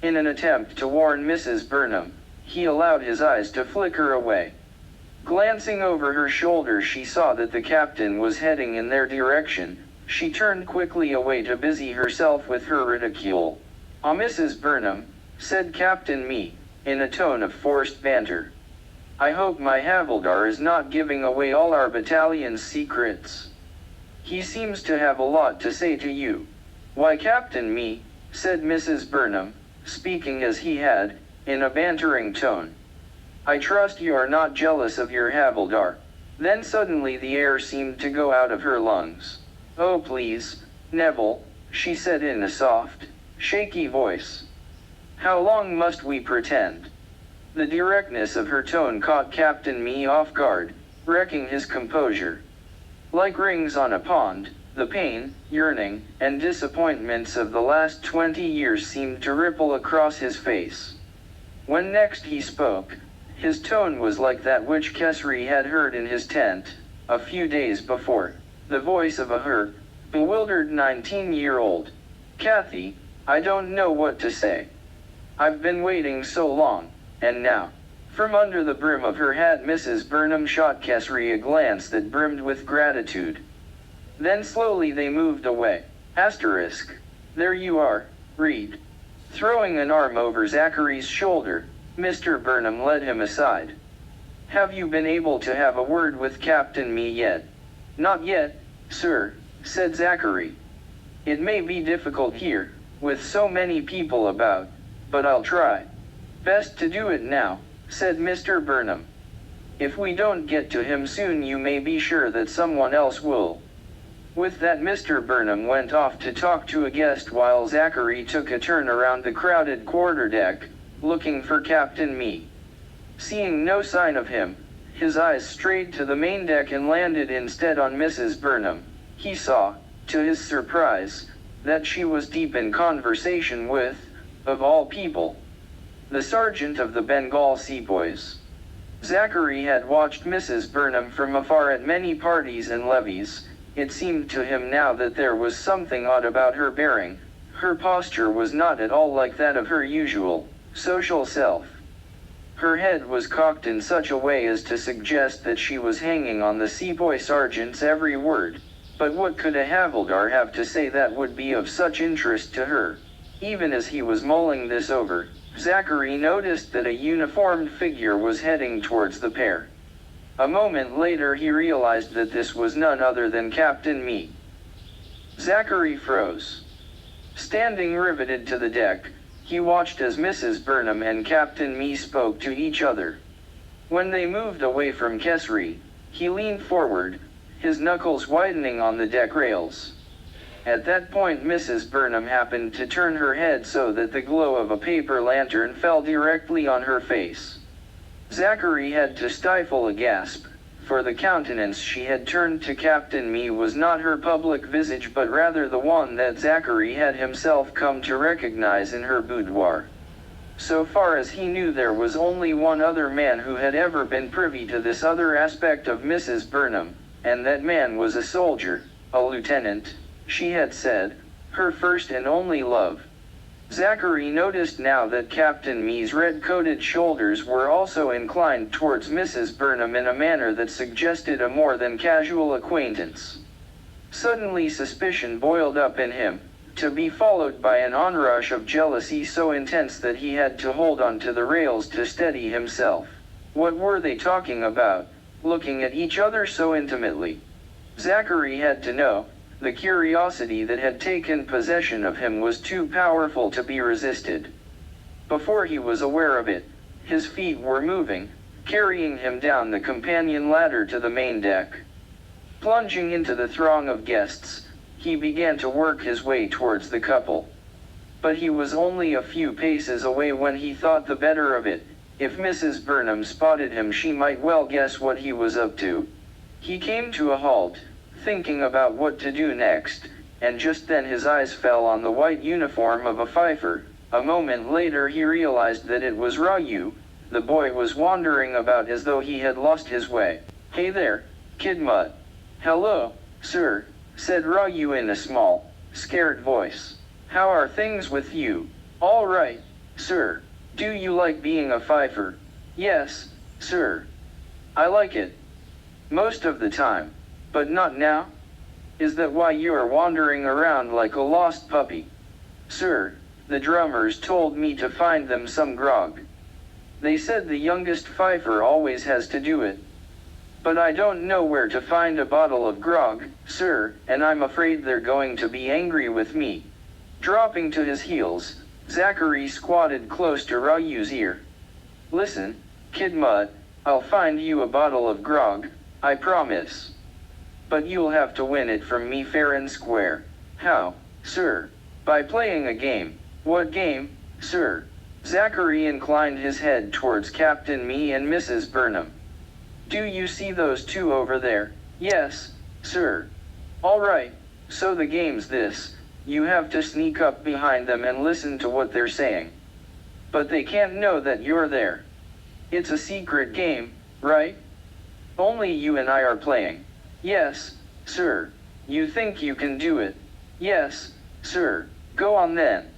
In an attempt to warn Mrs. Burnham, he allowed his eyes to flicker away. Glancing over her shoulder she saw that the captain was heading in their direction. She turned quickly away to busy herself with her ridicule. "Ah, Mrs. Burnham," said Captain Me, in a tone of forced banter. "I hope my Havildar is not giving away all our battalion's secrets. He seems to have a lot to say to you." "Why, Captain Me," said Mrs. Burnham, speaking as he had, in a bantering tone. "I trust you are not jealous of your Havildar." Then suddenly the air seemed to go out of her lungs. "Oh please, Neville," she said in a soft, shaky voice. "How long must we pretend?" The directness of her tone caught Captain Me off guard, wrecking his composure. Like rings on a pond, The pain, yearning, and disappointments of the last 20 years seemed to ripple across his face. When next he spoke, his tone was like that which Kesri had heard in his tent, a few days before, the voice of a bewildered 19-year-old. "Kathy, I don't know what to say. I've been waiting so long, and now." From under the brim of her hat Mrs. Burnham shot Kesri a glance that brimmed with gratitude. Then slowly they moved away. Asterisk. "There you are, Reed." Throwing an arm over Zachary's shoulder, Mr. Burnham led him aside. "Have you been able to have a word with Captain Me yet?" "Not yet, sir," said Zachary. "It may be difficult here, with so many people about, but I'll try." "Best to do it now," said Mr. Burnham. "If we don't get to him soon you may be sure that someone else will." With that Mr. Burnham went off to talk to a guest while Zachary took a turn around the crowded quarterdeck, looking for Captain Me. Seeing no sign of him, his eyes strayed to the main deck and landed instead on Mrs. Burnham. He saw, to his surprise, that she was deep in conversation with, of all people, the sergeant of the Bengal Sepoys. Zachary had watched Mrs. Burnham from afar at many parties and levees. It seemed to him now that there was something odd about her bearing. Her posture was not at all like that of her usual, social self. Her head was cocked in such a way as to suggest that she was hanging on the Sepoy sergeant's every word. But what could a havildar have to say that would be of such interest to her? Even as he was mulling this over, Zachary noticed that a uniformed figure was heading towards the pair. A moment later he realized that this was none other than Captain Me. Zachary froze. Standing riveted to the deck, he watched as Mrs. Burnham and Captain Me spoke to each other. When they moved away from Kesri, he leaned forward, his knuckles widening on the deck rails. At that point Mrs. Burnham happened to turn her head so that the glow of a paper lantern fell directly on her face. Zachary had to stifle a gasp, for the countenance she had turned to Captain Me was not her public visage but rather the one that Zachary had himself come to recognize in her boudoir. So far as he knew there was only one other man who had ever been privy to this other aspect of Mrs. Burnham, and that man was a soldier, a lieutenant, she had said, her first and only love. Zachary noticed now that Captain Me's red-coated shoulders were also inclined towards Mrs. Burnham in a manner that suggested a more than casual acquaintance. Suddenly suspicion boiled up in him, to be followed by an onrush of jealousy so intense that he had to hold on to the rails to steady himself. What were they talking about, looking at each other so intimately? Zachary had to know. The curiosity that had taken possession of him was too powerful to be resisted. Before he was aware of it, his feet were moving, carrying him down the companion ladder to the main deck. Plunging into the throng of guests, he began to work his way towards the couple. But he was only a few paces away when he thought the better of it. If Mrs. Burnham spotted him she might well guess what he was up to. He came to a halt, thinking about what to do next, and just then his eyes fell on the white uniform of a fifer. A moment later he realized that it was Ryu. The boy was wandering about as though he had lost his way. "Hey there, Kid Mutt." "Hello, sir," said Ryu in a small, scared voice. "How are things with you?" "All right, sir." "Do you like being a fifer?" "Yes, sir. I like it. Most of the time. But not now? Is that why you are wandering around like a lost puppy?" "Sir, the drummers told me to find them some grog. They said the youngest fifer always has to do it. But I don't know where to find a bottle of grog, sir, and I'm afraid they're going to be angry with me." Dropping to his heels, Zachary squatted close to Ryu's ear. "Listen, Kid Mutt, I'll find you a bottle of grog, I promise. But you'll have to win it from me fair and square." "How, sir?" "By playing a game." "What game, sir?" Zachary inclined his head towards Captain Me and Mrs. Burnham. "Do you see those two over there?" "Yes, sir." "All right, So the game's this: you have to sneak up behind them and listen to what they're saying. But they can't know that you're there. It's a secret game, right? Only you and I are playing. Yes, sir. You think you can do it? Yes, sir. Go on then.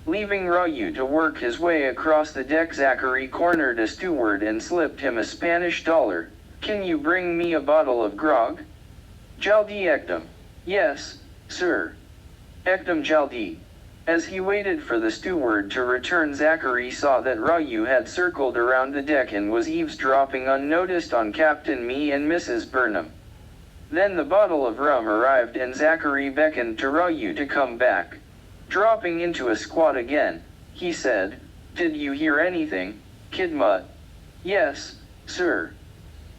Leaving Ryu to work his way across the deck, Zachary cornered a steward and slipped him a Spanish dollar. Can you bring me a bottle of grog? Jaldi Ekdom. Yes, sir. Ekdom Jaldi. As he waited for the steward to return, Zachary saw that Ryu had circled around the deck and was eavesdropping unnoticed on Captain Me and Mrs. Burnham. Then the bottle of rum arrived and Zachary beckoned to Ryu to come back. Dropping into a squat again, he said, "Did you hear anything, Kid Mutt?" "Yes, sir."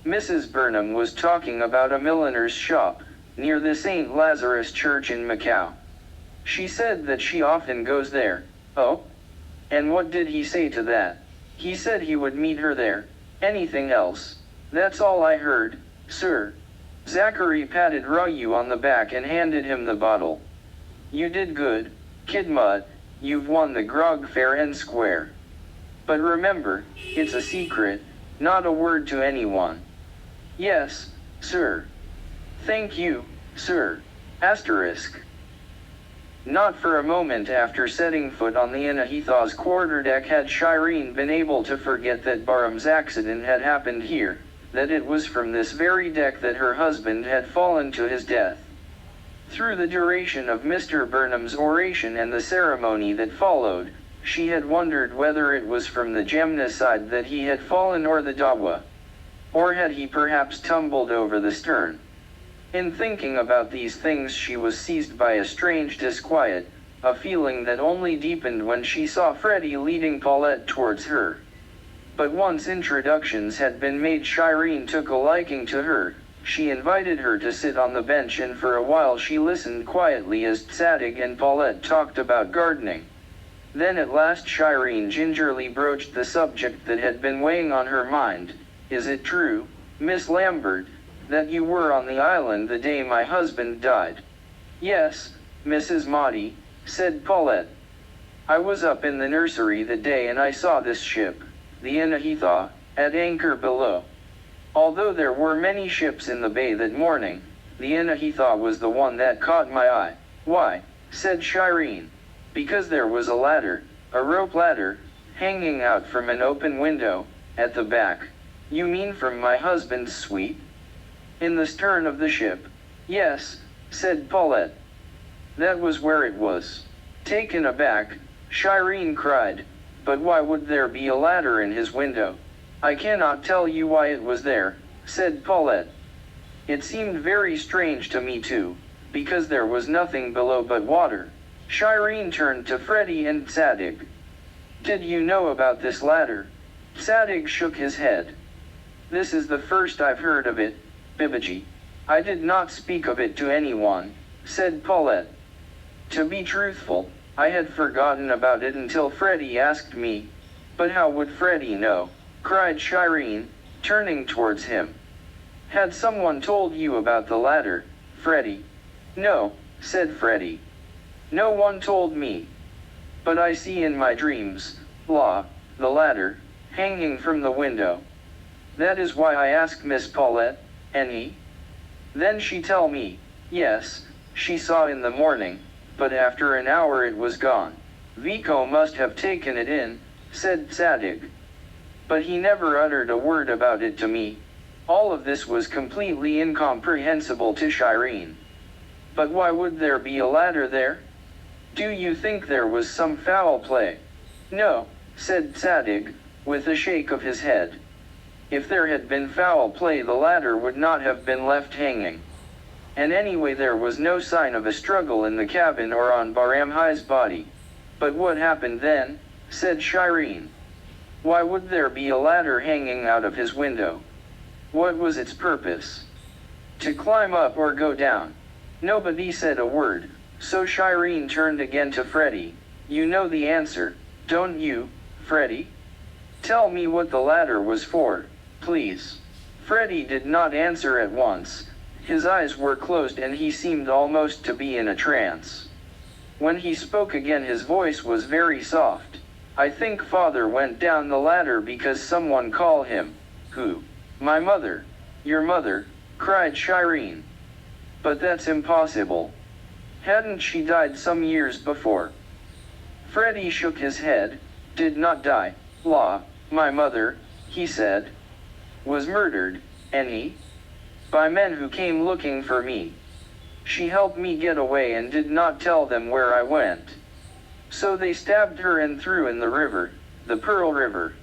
Mrs. Burnham was talking about a milliner's shop, near the St. Lazarus Church in Macau. She said that she often goes there. Oh? And what did he say to that? He said he would meet her there. Anything else? That's all I heard, sir. Zachary patted Ryu on the back and handed him the bottle. You did good, Kid Mutt. You've won the grog fair and square. But remember, it's a secret, not a word to anyone. Yes, sir. Thank you, sir. Asterisk. Not for a moment after setting foot on the Inahitha's quarterdeck had Shireen been able to forget that Barham's accident had happened here, that it was from this very deck that her husband had fallen to his death. Through the duration of Mr. Burnham's oration and the ceremony that followed, she had wondered whether it was from the Jemna side that he had fallen or the Dawa. Or had he perhaps tumbled over the stern? In thinking about these things she was seized by a strange disquiet, a feeling that only deepened when she saw Freddie leading Paulette towards her. But once introductions had been made, Shireen took a liking to her. She invited her to sit on the bench and for a while she listened quietly as Tzadig and Paulette talked about gardening. Then at last Shireen gingerly broached the subject that had been weighing on her mind. Is it true, Miss Lambert, that you were on the island the day my husband died? Yes, Mrs. Maudie, said Paulette. I was up in the nursery that day and I saw this ship, the Inahitha, at anchor below. Although there were many ships in the bay that morning, the Inahitha was the one that caught my eye. Why? Said Shireen. Because there was a ladder, a rope ladder, hanging out from an open window, at the back. You mean from my husband's suite? In the stern of the ship. Yes, said Paulette. That was where it was. Taken aback, Shireen cried, but why would there be a ladder in his window? I cannot tell you why it was there, said Paulette. It seemed very strange to me too, because there was nothing below but water. Shireen turned to Freddie and Tzadig. Did you know about this ladder? Tzadig shook his head. This is the first I've heard of it, Bibaji. I did not speak of it to anyone, said Paulette. To be truthful, I had forgotten about it until Freddie asked me. But how would Freddie know? Cried Shireen, turning towards him. Had someone told you about the ladder, Freddie? No, said Freddie. No one told me. But I see in my dreams, the ladder, hanging from the window. That is why I asked Miss Paulette, any? Then she tell me, yes, she saw in the morning, but after an hour it was gone. Vico must have taken it in, said Tzadig. But he never uttered a word about it to me. All of this was completely incomprehensible to Shireen. But why would there be a ladder there? Do you think there was some foul play? No, said Tzadig, with a shake of his head. If there had been foul play the ladder would not have been left hanging. And anyway there was no sign of a struggle in the cabin or on Baramhai's body. But what happened then? Said Shireen. Why would there be a ladder hanging out of his window? What was its purpose? To climb up or go down? Nobody said a word, so Shireen turned again to Freddie. You know the answer, don't you, Freddie? Tell me what the ladder was for, please. Freddie did not answer at once. His eyes were closed and he seemed almost to be in a trance. When he spoke again his voice was very soft. I think father went down the ladder because someone called him. Who? My mother. Your mother, cried Shireen. But that's impossible. Hadn't she died some years before? Freddie shook his head. Did not die. La, my mother, he said, was murdered, and by men who came looking for me. She helped me get away and did not tell them where I went. So they stabbed her and threw in the river, the Pearl River.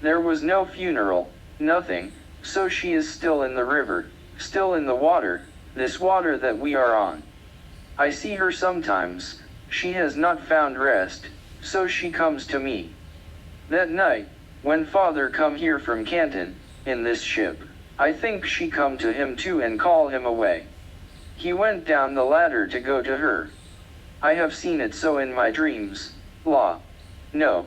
There was no funeral, nothing, so she is still in the river, still in the water, this water that we are on. I see her sometimes, she has not found rest, so she comes to me. That night, when father come here from Canton, in this ship, I think she come to him too and call him away. He went down the ladder to go to her. I have seen it so in my dreams, La. No.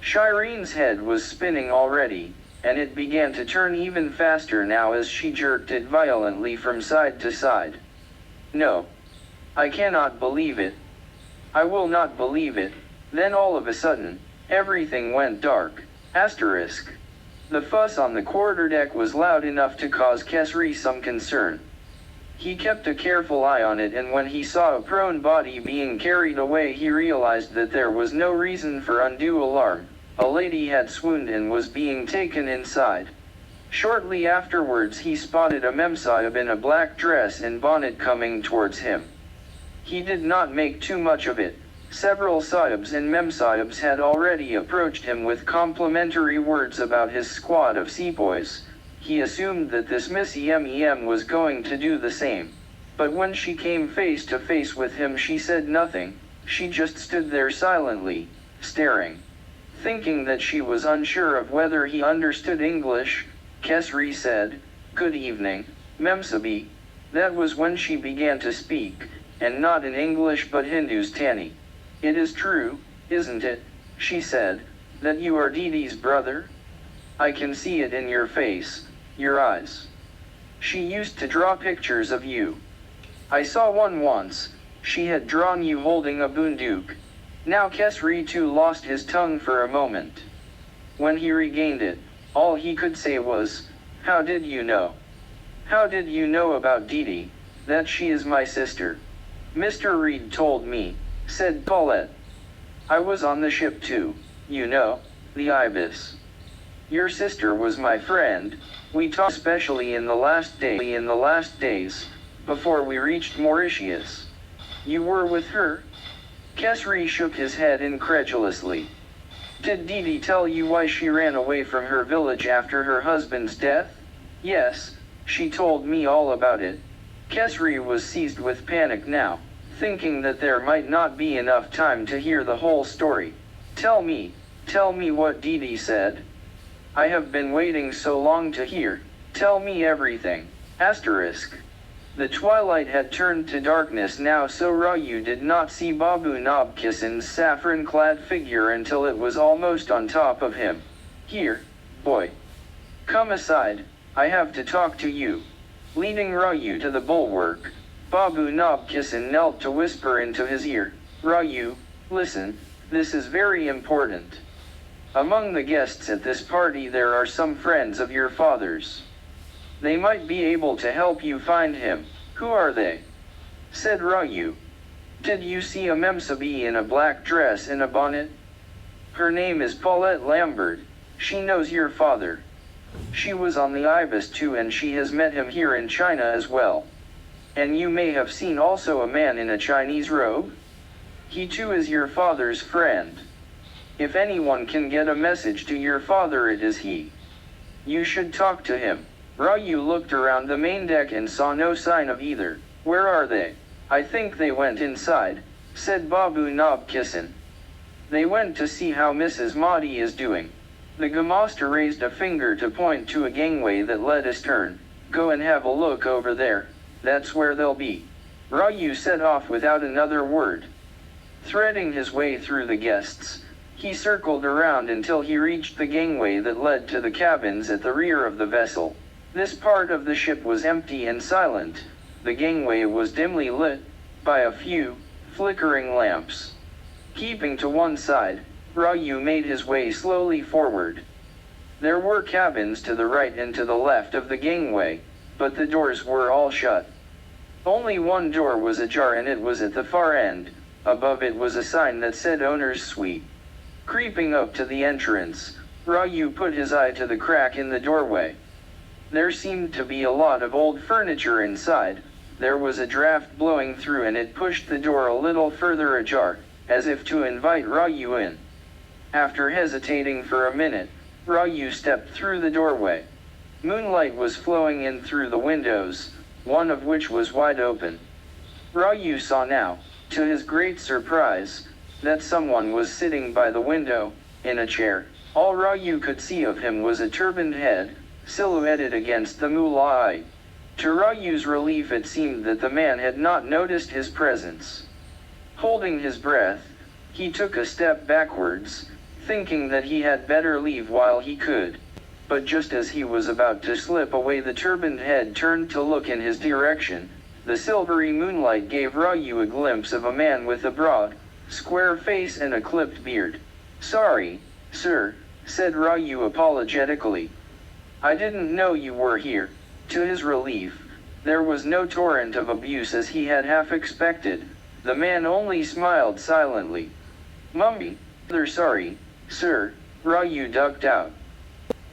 Shireen's head was spinning already, and it began to turn even faster now as she jerked it violently from side to side. No. I cannot believe it. I will not believe it. Then all of a sudden, everything went dark. Asterisk. The fuss on the quarterdeck was loud enough to cause Kesri some concern. He kept a careful eye on it, and when he saw a prone body being carried away he realized that there was no reason for undue alarm. A lady had swooned and was being taken inside. Shortly afterwards he spotted a memsahib in a black dress and bonnet coming towards him. He did not make too much of it. Several sahibs and memsahibs had already approached him with complimentary words about his squad of sepoys. He assumed that this Miss Em was going to do the same. But when she came face to face with him she said nothing, she just stood there silently, staring. Thinking that she was unsure of whether he understood English, Kesri said, "Good evening, Memsabi." That was when she began to speak, and not in English but Hindustani. "It is true, isn't it," she said, "that you are Didi's brother? I can see it in your face, your eyes. She used to draw pictures of you. I saw one once, she had drawn you holding a bunduk." Now Kesri too lost his tongue for a moment. When he regained it, all he could say was, "How did you know? How did you know about Didi, that she is my sister?" "Mr. Reed told me," said Paulette. "I was on the ship too, you know, the Ibis. Your sister was my friend, we talked especially in the last days, before we reached Mauritius. You were with her?" Kesri shook his head incredulously. "Did Didi tell you why she ran away from her village after her husband's death?" "Yes, she told me all about it." Kesri was seized with panic now, thinking that there might not be enough time to hear the whole story. Tell me what Didi said. I have been waiting so long to hear. Tell me everything." Asterisk. The twilight had turned to darkness now, so Rayu did not see Babu Nobkison's saffron-clad figure until it was almost on top of him. "Here, boy. Come aside, I have to talk to you." Leading Rayu to the bulwark, Babu Nobkison knelt to whisper into his ear, "Rayu, listen, this is very important. Among the guests at this party there are some friends of your father's. They might be able to help you find him." "Who are they?" said Rayu. "Did you see a Memsabi in a black dress and a bonnet?" "Her name is Paulette Lambert, she knows your father. She was on the Ibis too and she has met him here in China as well. And you may have seen also a man in a Chinese robe? He too is your father's friend. If anyone can get a message to your father it is he. You should talk to him." Rayu looked around the main deck and saw no sign of either. "Where are they?" "I think they went inside," said Babu Nobkison. "They went to see how Mrs. Mahdi is doing." The Gamaster raised a finger to point to a gangway that led astern. "Go and have a look over there, that's where they'll be." Rayu set off without another word. Threading his way through the guests, he circled around until he reached the gangway that led to the cabins at the rear of the vessel. This part of the ship was empty and silent. The gangway was dimly lit by a few flickering lamps. Keeping to one side, Ryu made his way slowly forward. There were cabins to the right and to the left of the gangway, but the doors were all shut. Only one door was ajar, and it was at the far end. Above it was a sign that said Owner's Suite. Creeping up to the entrance, Ryu put his eye to the crack in the doorway. There seemed to be a lot of old furniture inside. There was a draft blowing through, and it pushed the door a little further ajar, as if to invite Ryu in. After hesitating for a minute, Ryu stepped through the doorway. Moonlight was flowing in through the windows, one of which was wide open. Ryu saw now, to his great surprise, that someone was sitting by the window, in a chair. All Ryu could see of him was a turbaned head, silhouetted against the moonlight. To Ryu's relief, it seemed that the man had not noticed his presence. Holding his breath, he took a step backwards, thinking that he had better leave while he could. But just as he was about to slip away, the turbaned head turned to look in his direction. The silvery moonlight gave Ryu a glimpse of a man with a broad, square face and a clipped beard. "Sorry, sir," said Ryu apologetically. "I didn't know you were here." To his relief, there was no torrent of abuse as he had half expected. The man only smiled silently. "Mummy, they're sorry, sir." Ryu ducked out.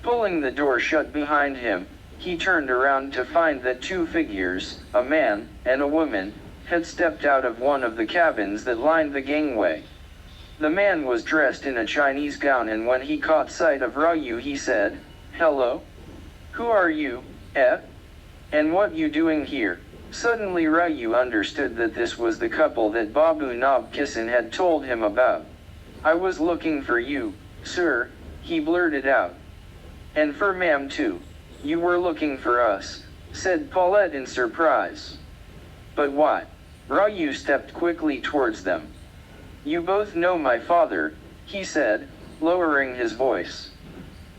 Pulling the door shut behind him, he turned around to find that two figures, a man and a woman, had stepped out of one of the cabins that lined the gangway. The man was dressed in a Chinese gown, and when he caught sight of Ryu, he said, "Hello? Who are you, and what you doing here?" Suddenly Ryu understood that this was the couple that Babu Nobkisan had told him about. "I was looking for you, sir," he blurted out. "And for ma'am too." "You were looking for us," said Paulette in surprise. "But why?" Ryu stepped quickly towards them. "You both know my father," he said, lowering his voice.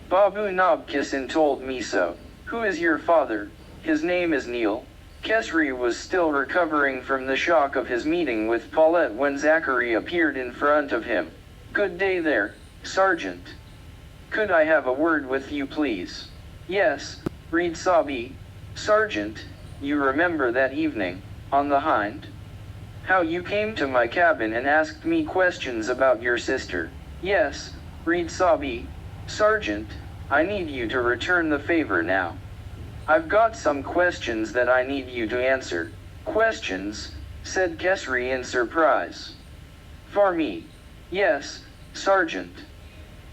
"Babu Nobkisan told me so." "Who is your father?" "His name is Neil." Kesri was still recovering from the shock of his meeting with Paulette when Zachary appeared in front of him. "Good day there, Sergeant. Could I have a word with you, please?" "Yes, Reed Sabi. Sergeant, you remember that evening, on the Hind? How you came to my cabin and asked me questions about your sister?" "Yes, Reed Sabi. Sergeant, I need you to return the favor now. I've got some questions that I need you to answer." "Questions?" said Kesri in surprise. "For me?" "Yes, Sergeant.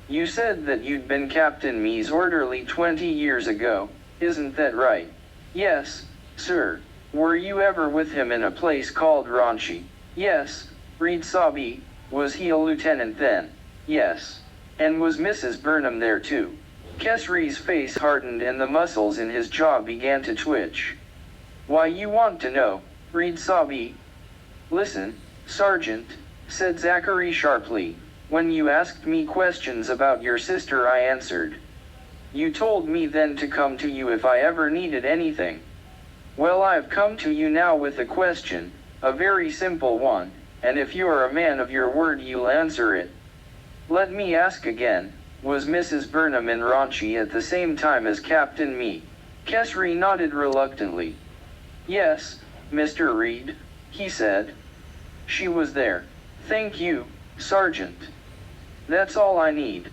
You said that you'd been Captain Me's orderly 20 years ago, isn't that right?" "Yes, sir." "Were you ever with him in a place called Ranchi?" "Yes, Reed Sabi." "Was he a lieutenant then?" "Yes." "And was Mrs. Burnham there too?" Kesri's face hardened and the muscles in his jaw began to twitch. "Why you want to know, Reed Sabi?" "Listen, Sergeant," said Zachary sharply. "When you asked me questions about your sister, I answered. You told me then to come to you if I ever needed anything. Well, I've come to you now with a question, a very simple one, and if you are a man of your word, you'll answer it. Let me ask again, was Mrs. Burnham in Ranchi at the same time as Captain Me?" Kesri nodded reluctantly. "Yes, Mr. Reed," he said. "She was there." "Thank you, Sergeant. That's all I need."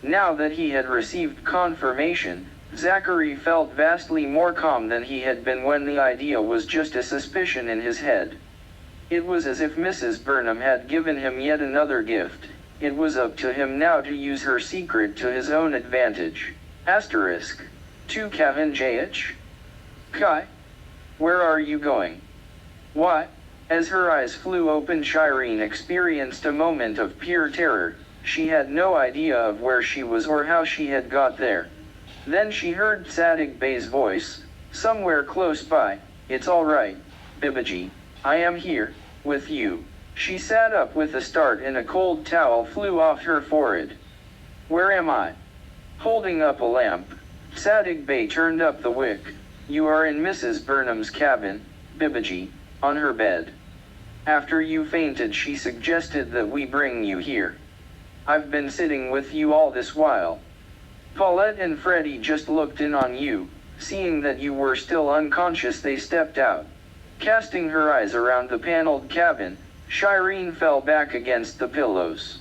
Now that he had received confirmation, Zachary felt vastly more calm than he had been when the idea was just a suspicion in his head. It was as if Mrs. Burnham had given him yet another gift. It was up to him now to use her secret to his own advantage. Asterisk. To Kavanjh? Kai? Where are you going? Why? As her eyes flew open, Shireen experienced a moment of pure terror. She had no idea of where she was or how she had got there. Then she heard Sadig Bey's voice, somewhere close by. "It's all right, Bibaji. I am here, with you." She sat up with a start and a cold towel flew off her forehead. "Where am I?" Holding up a lamp, Sadig Bey turned up the wick. You are in Mrs. Burnham's cabin, Bibaji, on her bed. After you fainted, she suggested that we bring you here. I've been sitting with you all this while. Paulette and Freddie just looked in on you. Seeing that you were still unconscious, they stepped out. Casting her eyes around the paneled cabin, Shireen fell back against the pillows.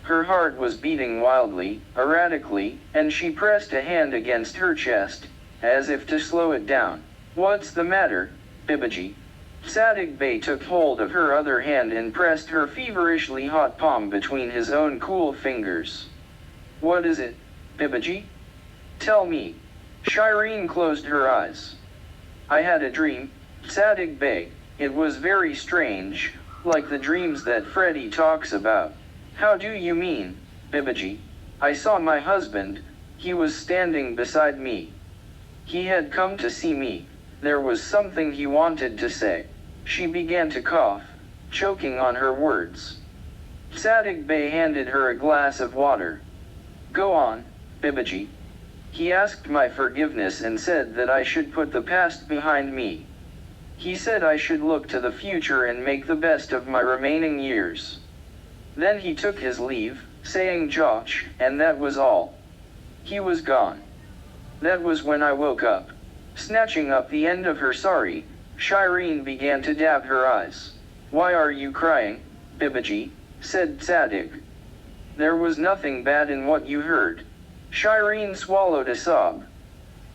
Her heart was beating wildly, erratically, and she pressed a hand against her chest, as if to slow it down. What's the matter, Bibaji? Sadig Bey took hold of her other hand and pressed her feverishly hot palm between his own cool fingers. What is it, Bibaji? Tell me. Shireen closed her eyes. I had a dream, Sadig Bey. It was very strange, like the dreams that Freddie talks about. How do you mean, Bibaji? I saw my husband. He was standing beside me. He had come to see me. There was something he wanted to say. She began to cough, choking on her words. Sadig Bey handed her a glass of water. Go on, Bibaji. He asked my forgiveness and said that I should put the past behind me. He said I should look to the future and make the best of my remaining years. Then he took his leave, saying Josh, and that was all. He was gone. That was when I woke up. Snatching up the end of her sari, Shireen began to dab her eyes. Why are you crying, Bibaji? Said Sadig. There was nothing bad in what you heard. Shireen swallowed a sob.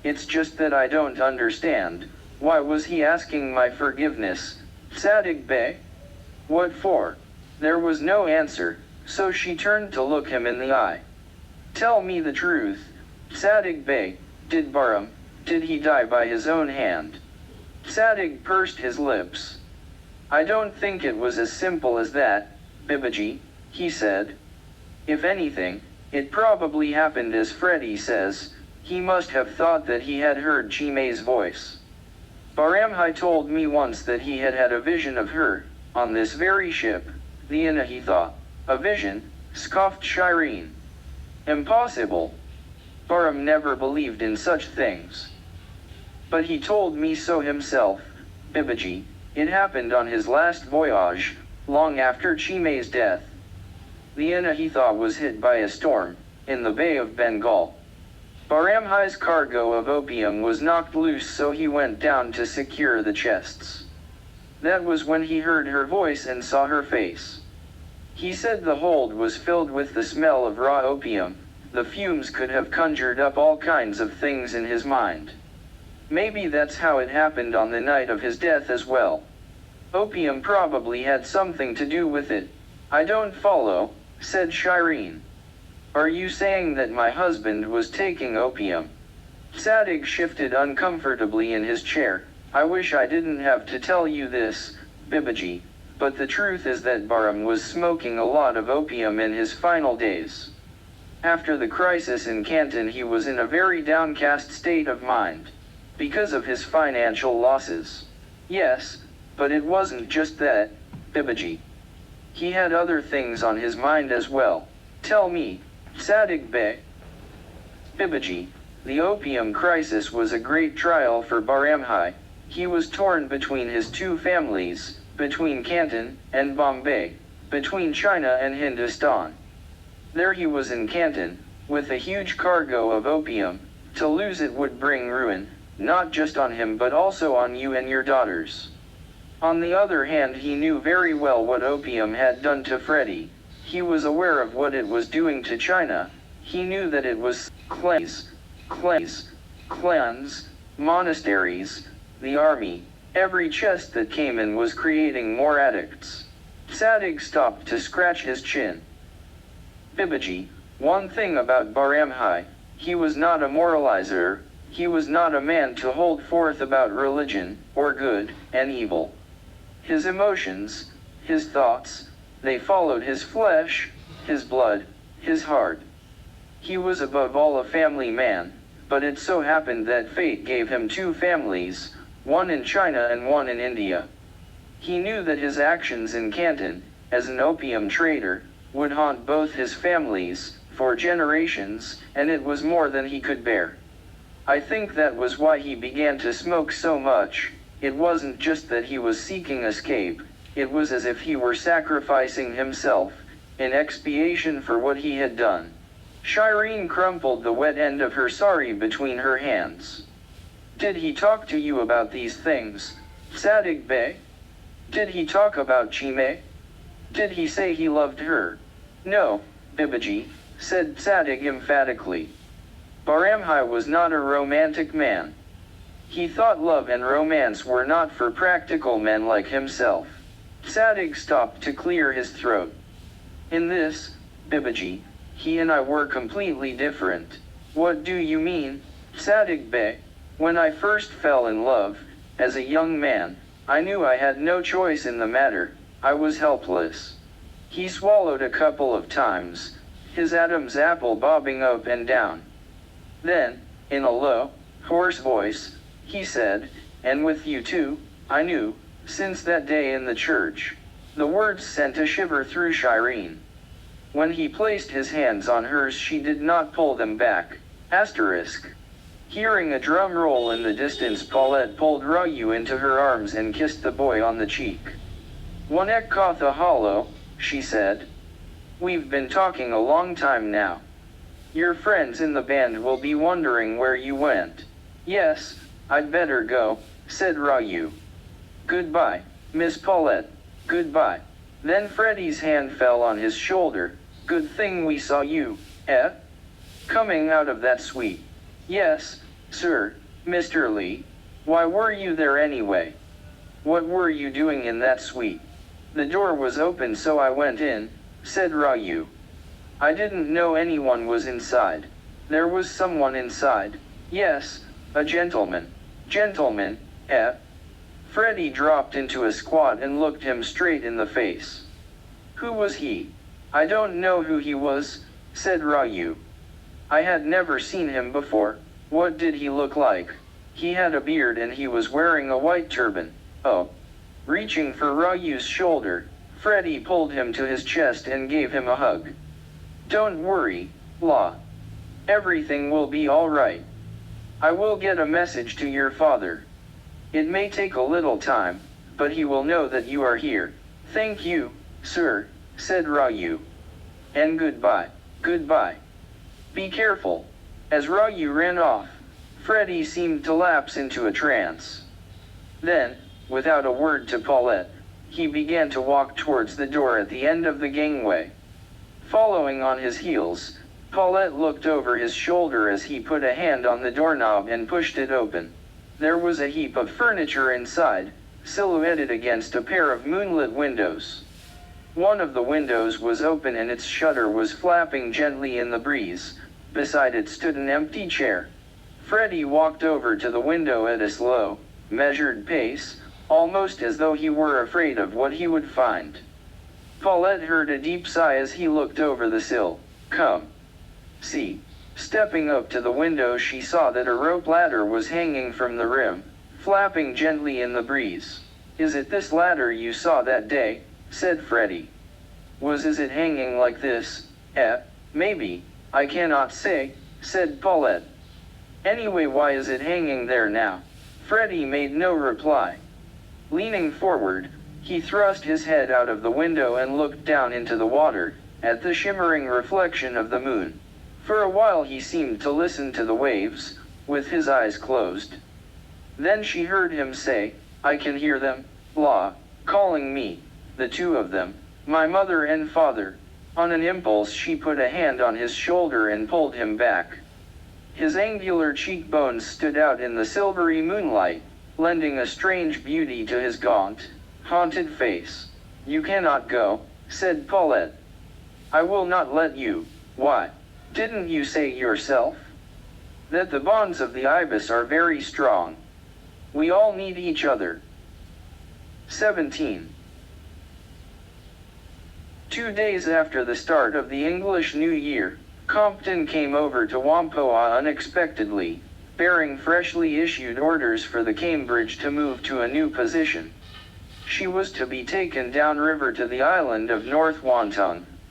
It's just that I don't understand. Why was he asking my forgiveness, Sadig Bey? What for? There was no answer, so she turned to look him in the eye. Tell me the truth, Sadig Bey. Did he die by his own hand? Sadig pursed his lips. I don't think it was as simple as that, Bibaji, he said. If anything, it probably happened as Freddie says. He must have thought that he had heard Chime's voice. Baramhai told me once that he had had a vision of her, on this very ship, the Inahitha. A vision, scoffed Shireen. Impossible. Baram never believed in such things. But he told me so himself, Bibaji. It happened on his last voyage, long after Chime's death. The Inahitha was hit by a storm, in the Bay of Bengal. Baramhai's cargo of opium was knocked loose, so he went down to secure the chests. That was when he heard her voice and saw her face. He said the hold was filled with the smell of raw opium. The fumes could have conjured up all kinds of things in his mind. Maybe that's how it happened on the night of his death as well. Opium probably had something to do with it. I don't follow, said Shireen. Are you saying that my husband was taking opium? Sadig shifted uncomfortably in his chair. I wish I didn't have to tell you this, Bibaji, but the truth is that Baram was smoking a lot of opium in his final days. After the crisis in Canton, he was in a very downcast state of mind. Because of his financial losses. Yes, but it wasn't just that, Bibaji. He had other things on his mind as well. Tell me, Sadig Bey. Bibaji, the opium crisis was a great trial for Baramhai. He was torn between his two families, between Canton and Bombay, between China and Hindustan. There he was in Canton, with a huge cargo of opium. To lose it would bring ruin, not just on him but also on you and your daughters. On the other hand, he knew very well what opium had done to Freddie. He was aware of what it was doing to China. He knew that it was clans, monasteries, the army. Every chest that came in was creating more addicts. Sadig stopped to scratch his chin. Bibaji, one thing about Baramhai, he was not a moralizer. He was not a man to hold forth about religion, or good and evil. His emotions, his thoughts, they followed his flesh, his blood, his heart. He was above all a family man, but it so happened that fate gave him two families, one in China and one in India. He knew that his actions in Canton, as an opium trader, would haunt both his families, for generations, and it was more than he could bear. I think that was why he began to smoke so much. It wasn't just that he was seeking escape, it was as if he were sacrificing himself, in expiation for what he had done. Shireen crumpled the wet end of her sari between her hands. Did he talk to you about these things, Sadig Bey? Did he talk about Chime? Did he say he loved her? No, Bibaji, said Sadig emphatically. Baramhai was not a romantic man. He thought love and romance were not for practical men like himself. Sadig stopped to clear his throat. In this, Bibaji, he and I were completely different. What do you mean, Sadig Bey? When I first fell in love, as a young man, I knew I had no choice in the matter. I was helpless. He swallowed a couple of times, his Adam's apple bobbing up and down. Then, in a low, hoarse voice, he said, and with you too, I knew, since that day in the church. The words sent a shiver through Shireen. When he placed his hands on hers, she did not pull them back. Asterisk. Hearing a drum roll in the distance, Paulette pulled Rayu into her arms and kissed the boy on the cheek. Wanek Katha Hollow, she said. We've been talking a long time now. Your friends in the band will be wondering where you went. Yes, I'd better go, said Rayu. Goodbye, Miss Paulette. Goodbye. Then Freddie's hand fell on his shoulder. Good thing we saw you, eh? Coming out of that suite. Yes, sir, Mr. Lee. Why were you there anyway? What were you doing in that suite? The door was open, so I went in, said Rayu. I didn't know anyone was inside. There was someone inside. Yes, a gentleman. Gentleman, eh? Freddie dropped into a squat and looked him straight in the face. Who was he? I don't know who he was, said Rayu. I had never seen him before. What did he look like? He had a beard and he was wearing a white turban. Oh. Reaching for Rayu's shoulder, Freddie pulled him to his chest and gave him a hug. Don't worry, La. Everything will be all right. I will get a message to your father. It may take a little time, but he will know that you are here. Thank you, sir, said Rayu. And goodbye. Goodbye. Be careful. As Rayu ran off, Freddie seemed to lapse into a trance. Then, without a word to Paulette, he began to walk towards the door at the end of the gangway. Following on his heels, Paulette looked over his shoulder as he put a hand on the doorknob and pushed it open. There was a heap of furniture inside, silhouetted against a pair of moonlit windows. One of the windows was open and its shutter was flapping gently in the breeze. Beside it stood an empty chair. Freddie walked over to the window at a slow, measured pace, almost as though he were afraid of what he would find. Paulette heard a deep sigh as he looked over the sill. Come. See. Stepping up to the window, she saw that a rope ladder was hanging from the rim, flapping gently in the breeze. Is it this ladder you saw that day? Said Freddie. Is it hanging like this? Maybe. I cannot say, said Paulette. Anyway, why is it hanging there now? Freddie made no reply. Leaning forward, he thrust his head out of the window and looked down into the water, at the shimmering reflection of the moon. For a while he seemed to listen to the waves, with his eyes closed. Then she heard him say, I can hear them, La, calling me, the two of them, my mother and father. On an impulse she put a hand on his shoulder and pulled him back. His angular cheekbones stood out in the silvery moonlight, lending a strange beauty to his gaunt, haunted face. You cannot go, said Paulette. I will not let you. Why? Didn't you say yourself that the bonds of the ibis are very strong? We all need each other. 17. 2 days after the start of the English New Year, Compton came over to Whampoa unexpectedly, bearing freshly issued orders for the Cambridge to move to a new position. She was to be taken downriver to the island of North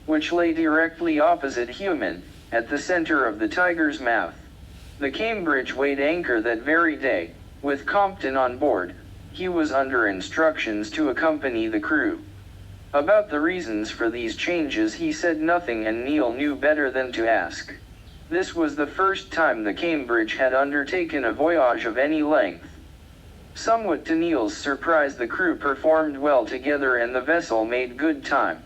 which lay directly opposite Human, at the center of the Tiger's Mouth. The Cambridge weighed anchor that very day, with Compton on board. He was under instructions to accompany the crew. About the reasons for these changes he said nothing, and Neil knew better than to ask. This was the first time the Cambridge had undertaken a voyage of any length. Somewhat to Neil's surprise, the crew performed well together and the vessel made good time.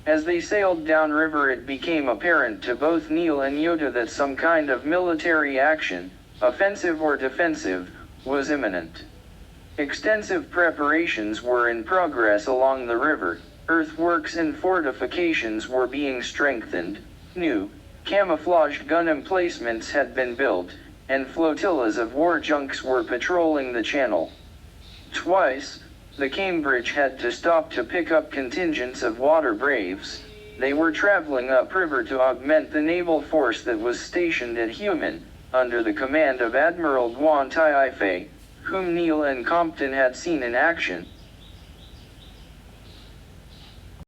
As they sailed downriver, it became apparent to both Neil and Yoda that some kind of military action, offensive or defensive, was imminent. Extensive preparations were in progress along the river. Earthworks and fortifications were being strengthened. New, camouflaged gun emplacements had been built, and flotillas of war junks were patrolling the channel. Twice, the Cambridge had to stop to pick up contingents of water braves. They were traveling upriver to augment the naval force that was stationed at Human, under the command of Admiral Guan Tai Fei, whom Neil and Compton had seen in action.